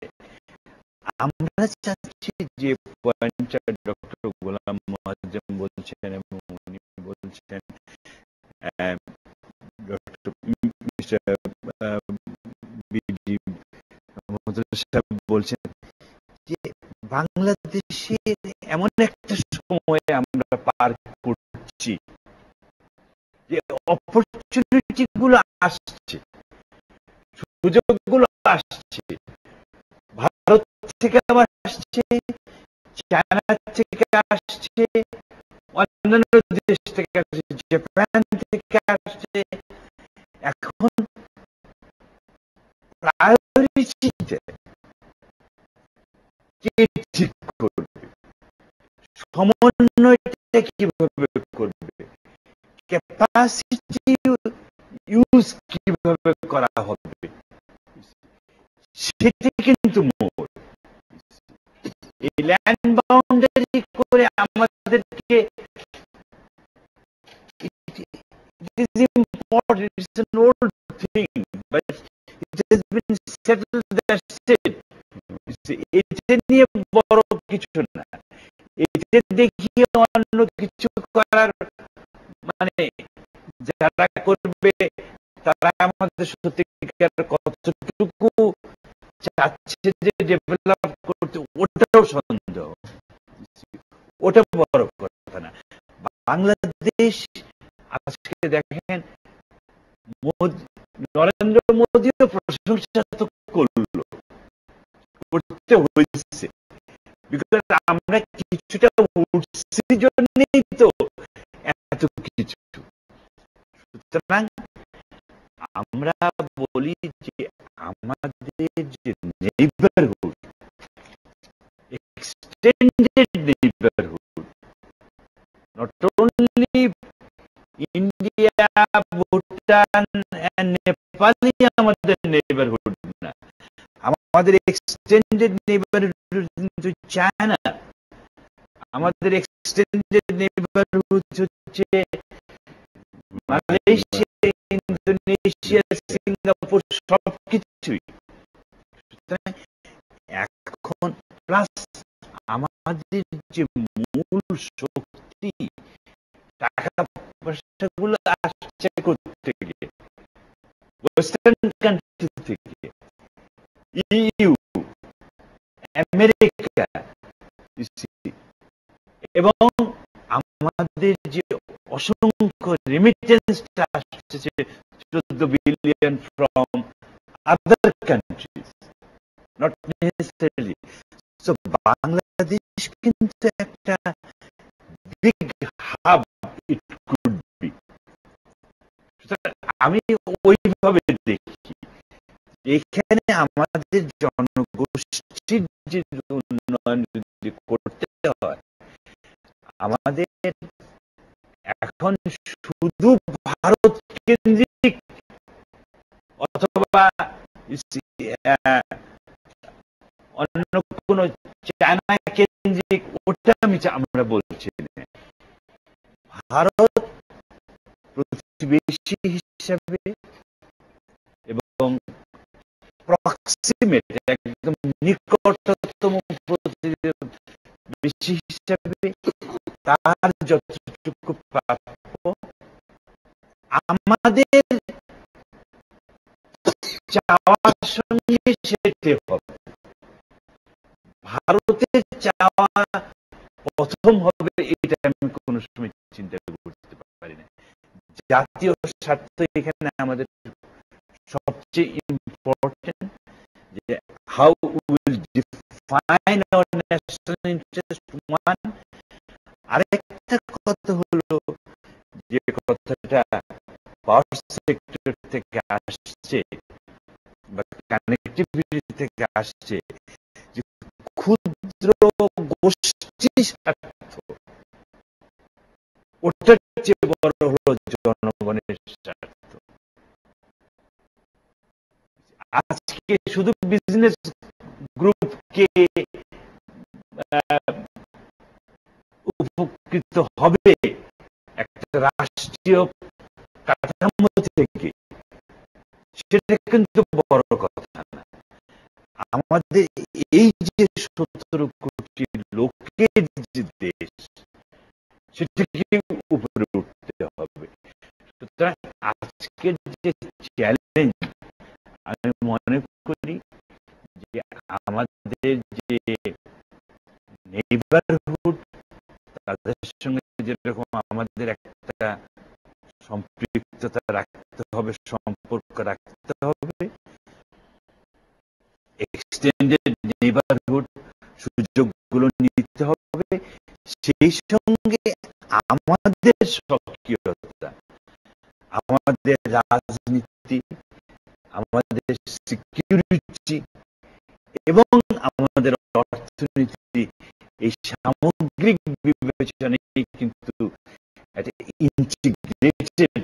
আমরা চাচ্ছি যে পয়েন্টটা ডক্টর গোলাম মোয়াজ্জেম বলছেন এবং উনি বলছেন, ডক্টর মিস্টার বিডি সাহেব বলছেন যে বাংলাদেশের এমন একটা সময়ে আমরা পার করছি যে অপরচুনিটি গুলো আসছে, সুযোগ গুলো আসছে, ভারত থেকে আবার আসছে, চায়না থেকে আসছে, অন্যান্য দেশ থেকে আসছে, জাপান থেকে আসছে। এখন প্রায়োরিটিতে কে ঠিক করবে, সমন্বয়টা কিভাবে করবে, ক্যাপাসিটি ইউজ কিভাবে করা হবে, সেটা কিন্তু মূল। এই ল্যান্ড বাউন্ডারি করে আমাদেরকে it is important, it's an old thing, but it has been settled, that's it. এটা নিয়ে বড় কিছু না, এটা দেখিয়ে অন্য কিছু করার মানে যারা করবে তারা আমাদের সত্যিকার কতটুকু চাচ্ছে যে ডেভেলপ করতে, ওটাও সন্দেহ, ওটা বড় কথা না। বাংলাদেশ আজকে দেখেন নরেন্দ্র মোদীও প্রশংসা তো করলো, করতে হয়েছে, বিকজ আমরা কিছুটা উঠছি জন্যই তো এত কিছু। সুতরাং আমরা বলি যে আমাদের যে neighbourhood, extended neighbourhood, not only India, Bhutan and নেপালই আমাদের নেইবারহুড না, আমাদের এক্সটেন্ডেড নেইবারহুড কিন্তু চায়না, আমাদের এক্সটেন্ডেড নেইবারহুড হচ্ছে মালয়েশিয়া, ইন্দোনেশিয়া, সিঙ্গাপুর, সবকিছুই। এখন প্লাস আমাদের যে মূল শক্তি, টাকা পয়সা গুলো আসছে করতে গিয়ে ওয়েস্টার্ন কান্ট্রি থেকে, ইউ, আমেরিকা, এবং আমাদের যে অসংখ্য রেমিটেন্সটা আসছে 14 billion from other countries, not necessarily. So Bangladesh কিন্তু একটা big hub it could be. আমি ওইভাবে দেখি, এখানে আমাদের জনগোষ্ঠীর যে উন্নয়ন যদি করতে হয়, আমাদের এখন শুধু ভারত কেন্দ্রিক অথবা অন্য কোন চায়না কেন্দ্রিক ওটা আমরা বলছি না। ভারত প্রতিবেশী হিসাবে এবং প্রক্সিমেট, একদম নিকটতম প্রতিবেশী হিসাবে তার যতটুকু প্রাপ্য, আমাদের চাওয়ার সঙ্গে সেটা হবে। ভারতের চাওয়া প্রথম হবে, এটা আমি কোনো সময় চিন্তা করতে পারি না। জাতীয় স্বার্থ এখানে আমাদের সবচেয়ে ইম্পর্টেন্ট, যে how will define our national interest one. আরেকটা কথা হলো, যে কথাটা পাওয়ার সেক্টর থেকে আসছে বা কানেক্টিভিটি থেকে আসছে, যে ক্ষুদ্র গোষ্ঠী স্বার্থ, ওটার চেয়ে বড় হলো জনগণের স্বার্থ। আজকে শুধু বিজনেস গ্রুপকে উপকৃত হবে একটা রাষ্ট্রীয় কাঠামো থেকে, সেটা কিন্তু বড় কথা না। আমাদের এই যে 17 কোটি লোকের যে দেশ, সেটাকে উপরে উঠতে হবে। সুতরাং আজকের যে চ্যালেঞ্জ, আমি মনে করি যে আমাদের যে নেইবারহুড, তাদের সঙ্গে যেরকম আমাদের একটা সম্পৃক্ততা রাখতে হবে, সম্পর্ক রাখতে হবে, এক্সটেন্ডেড নেইবারহুড সুযোগগুলো নিতে হবে, সেই সঙ্গে আমাদের সক্রিয়তা, আমাদের রাজনীতি, আমাদের সিকিউরিটি এবং আমাদের অর্থনীতি, এই সামগ্রিক বিবেচনায় কিন্তু একটা ইন্টিগ্রেটেড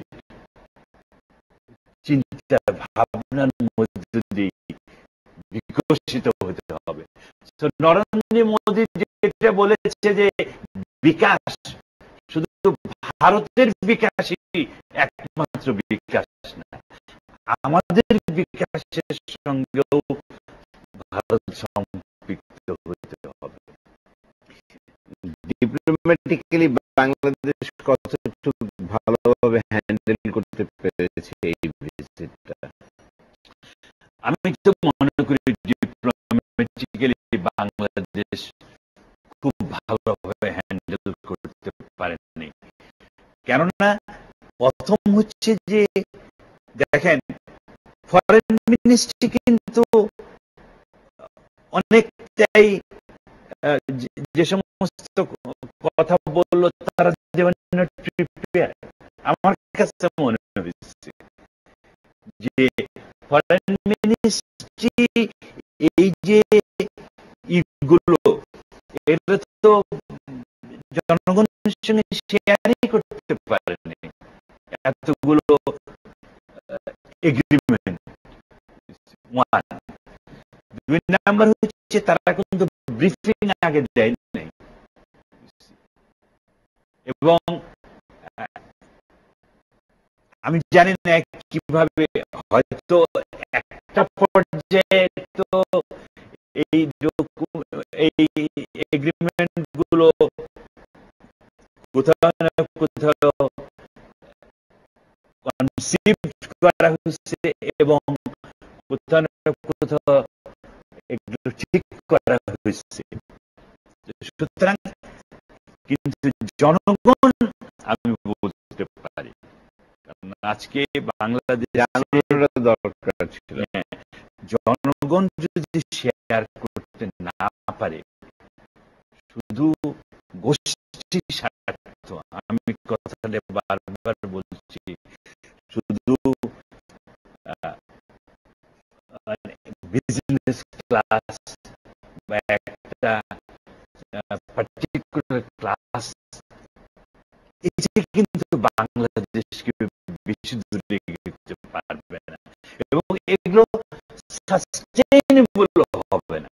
চিন্তা ভাবনার মধ্য দিয়ে বিকশিত হতে হবে। তো নরেন্দ্র মোদী যেটা বলেছে যে বিকাশ শুধু ভারতের বিকাশই একমাত্র বিকাশ না, আমাদের বিকাশের সঙ্গেও ভারত সম্পৃক্ত হতে হবে। ডিপ্লোম্যাটিক্যালি বাংলাদেশ কতটুকু ভালোভাবে হ্যান্ডেল করতে পেরেছে এই ভিজিটটা? আমি তো মনে করি ডিপ্লোম্যাটিক্যালি বাংলাদেশ খুব ভালোভাবে হ্যান্ডেল করতে পারেনি। কেননা প্রথম হচ্ছে যে দেখেন, ফরেন মিনিস্ট্রি কিন্তু অনেকটাই যে সমস্ত কথা বললো তারা যেমন প্রিপেয়ার, আমার কাছে মনে হচ্ছে যে ফরেন মিনিস্ট্রি এই যে ইগুলো, এটা তো জনগণের সঙ্গে শেয়ারই করতে পারেনি এতগুলো এগ্রিমেন্ট। ওয়ান, দুই নাম্বার হচ্ছে তারা কিন্তু ব্রিফিং আগে দেয় নাই, এবং আমি জানি না কিভাবে, হয়তো একটা পর্যায়ে তো এই এগ্রিমেন্ট গুলো কোথাও না কোথাও কনসিপ্ট করা হচ্ছে এবং কোথাও না কোথাও এগুলো ঠিক করা হয়েছে। সুতরাং কিন্তু জনগণ, আমি বলতে পারি, কারণ আজকে বাংলাদেশ দরকার ছিল, জনগণ যদি শেয়ার করতে না পারে, শুধু গোষ্ঠী স্বার্থ, আমি কথাটা বারবার বলছি, শুধু বিজনেস ক্লাস বা একটা পার্টিকুলার ক্লাস, এটা কিন্তু বাংলাদেশকে বেশি দূরে এগোতে পারবে না, এবং এগুলো সাস্টেইনেবল হবে না।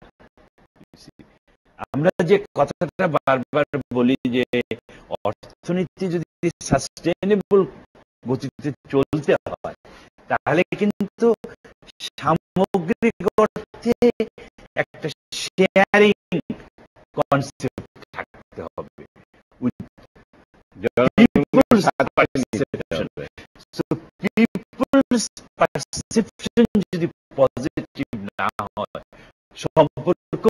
আমরা যে কথাটা বারবার বলি যে অর্থনীতি যদি সাস্টেইনেবল গতিতে চলতে হয়, তাহলে কিন্তু সামগ্রিক অর্থে একটা শেয়ারিং কনসেপ্ট থাকতে হবে। পিপলস পারসেপশন যদি পজিটিভ না হয়, সম্পর্ক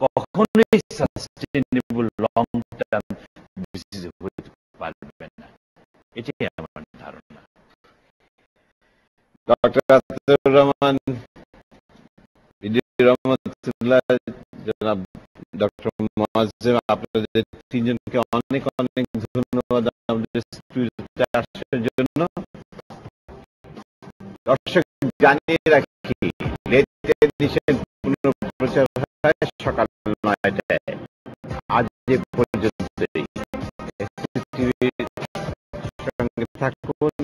কখনোই সাস্টেইনেবল লং টার্ম বেসিসে হতে পারবে না। এটাই আমার ধারণা। ডক্টর আতিউর রহমান, রহমতুল্লাহ, জনাব ডক্টর মুআজ্জেম, আপনাদের তিনজনকে অনেক অনেক ধন্যবাদ আমাদের স্টুডিওতে আসার জন্য। দর্শক জানিয়ে রাখি, লেট এডিশন পুনঃপ্রচার হয় সকাল 9টায়। আজ এ পর্যন্তই। টিভির সঙ্গে থাকুন।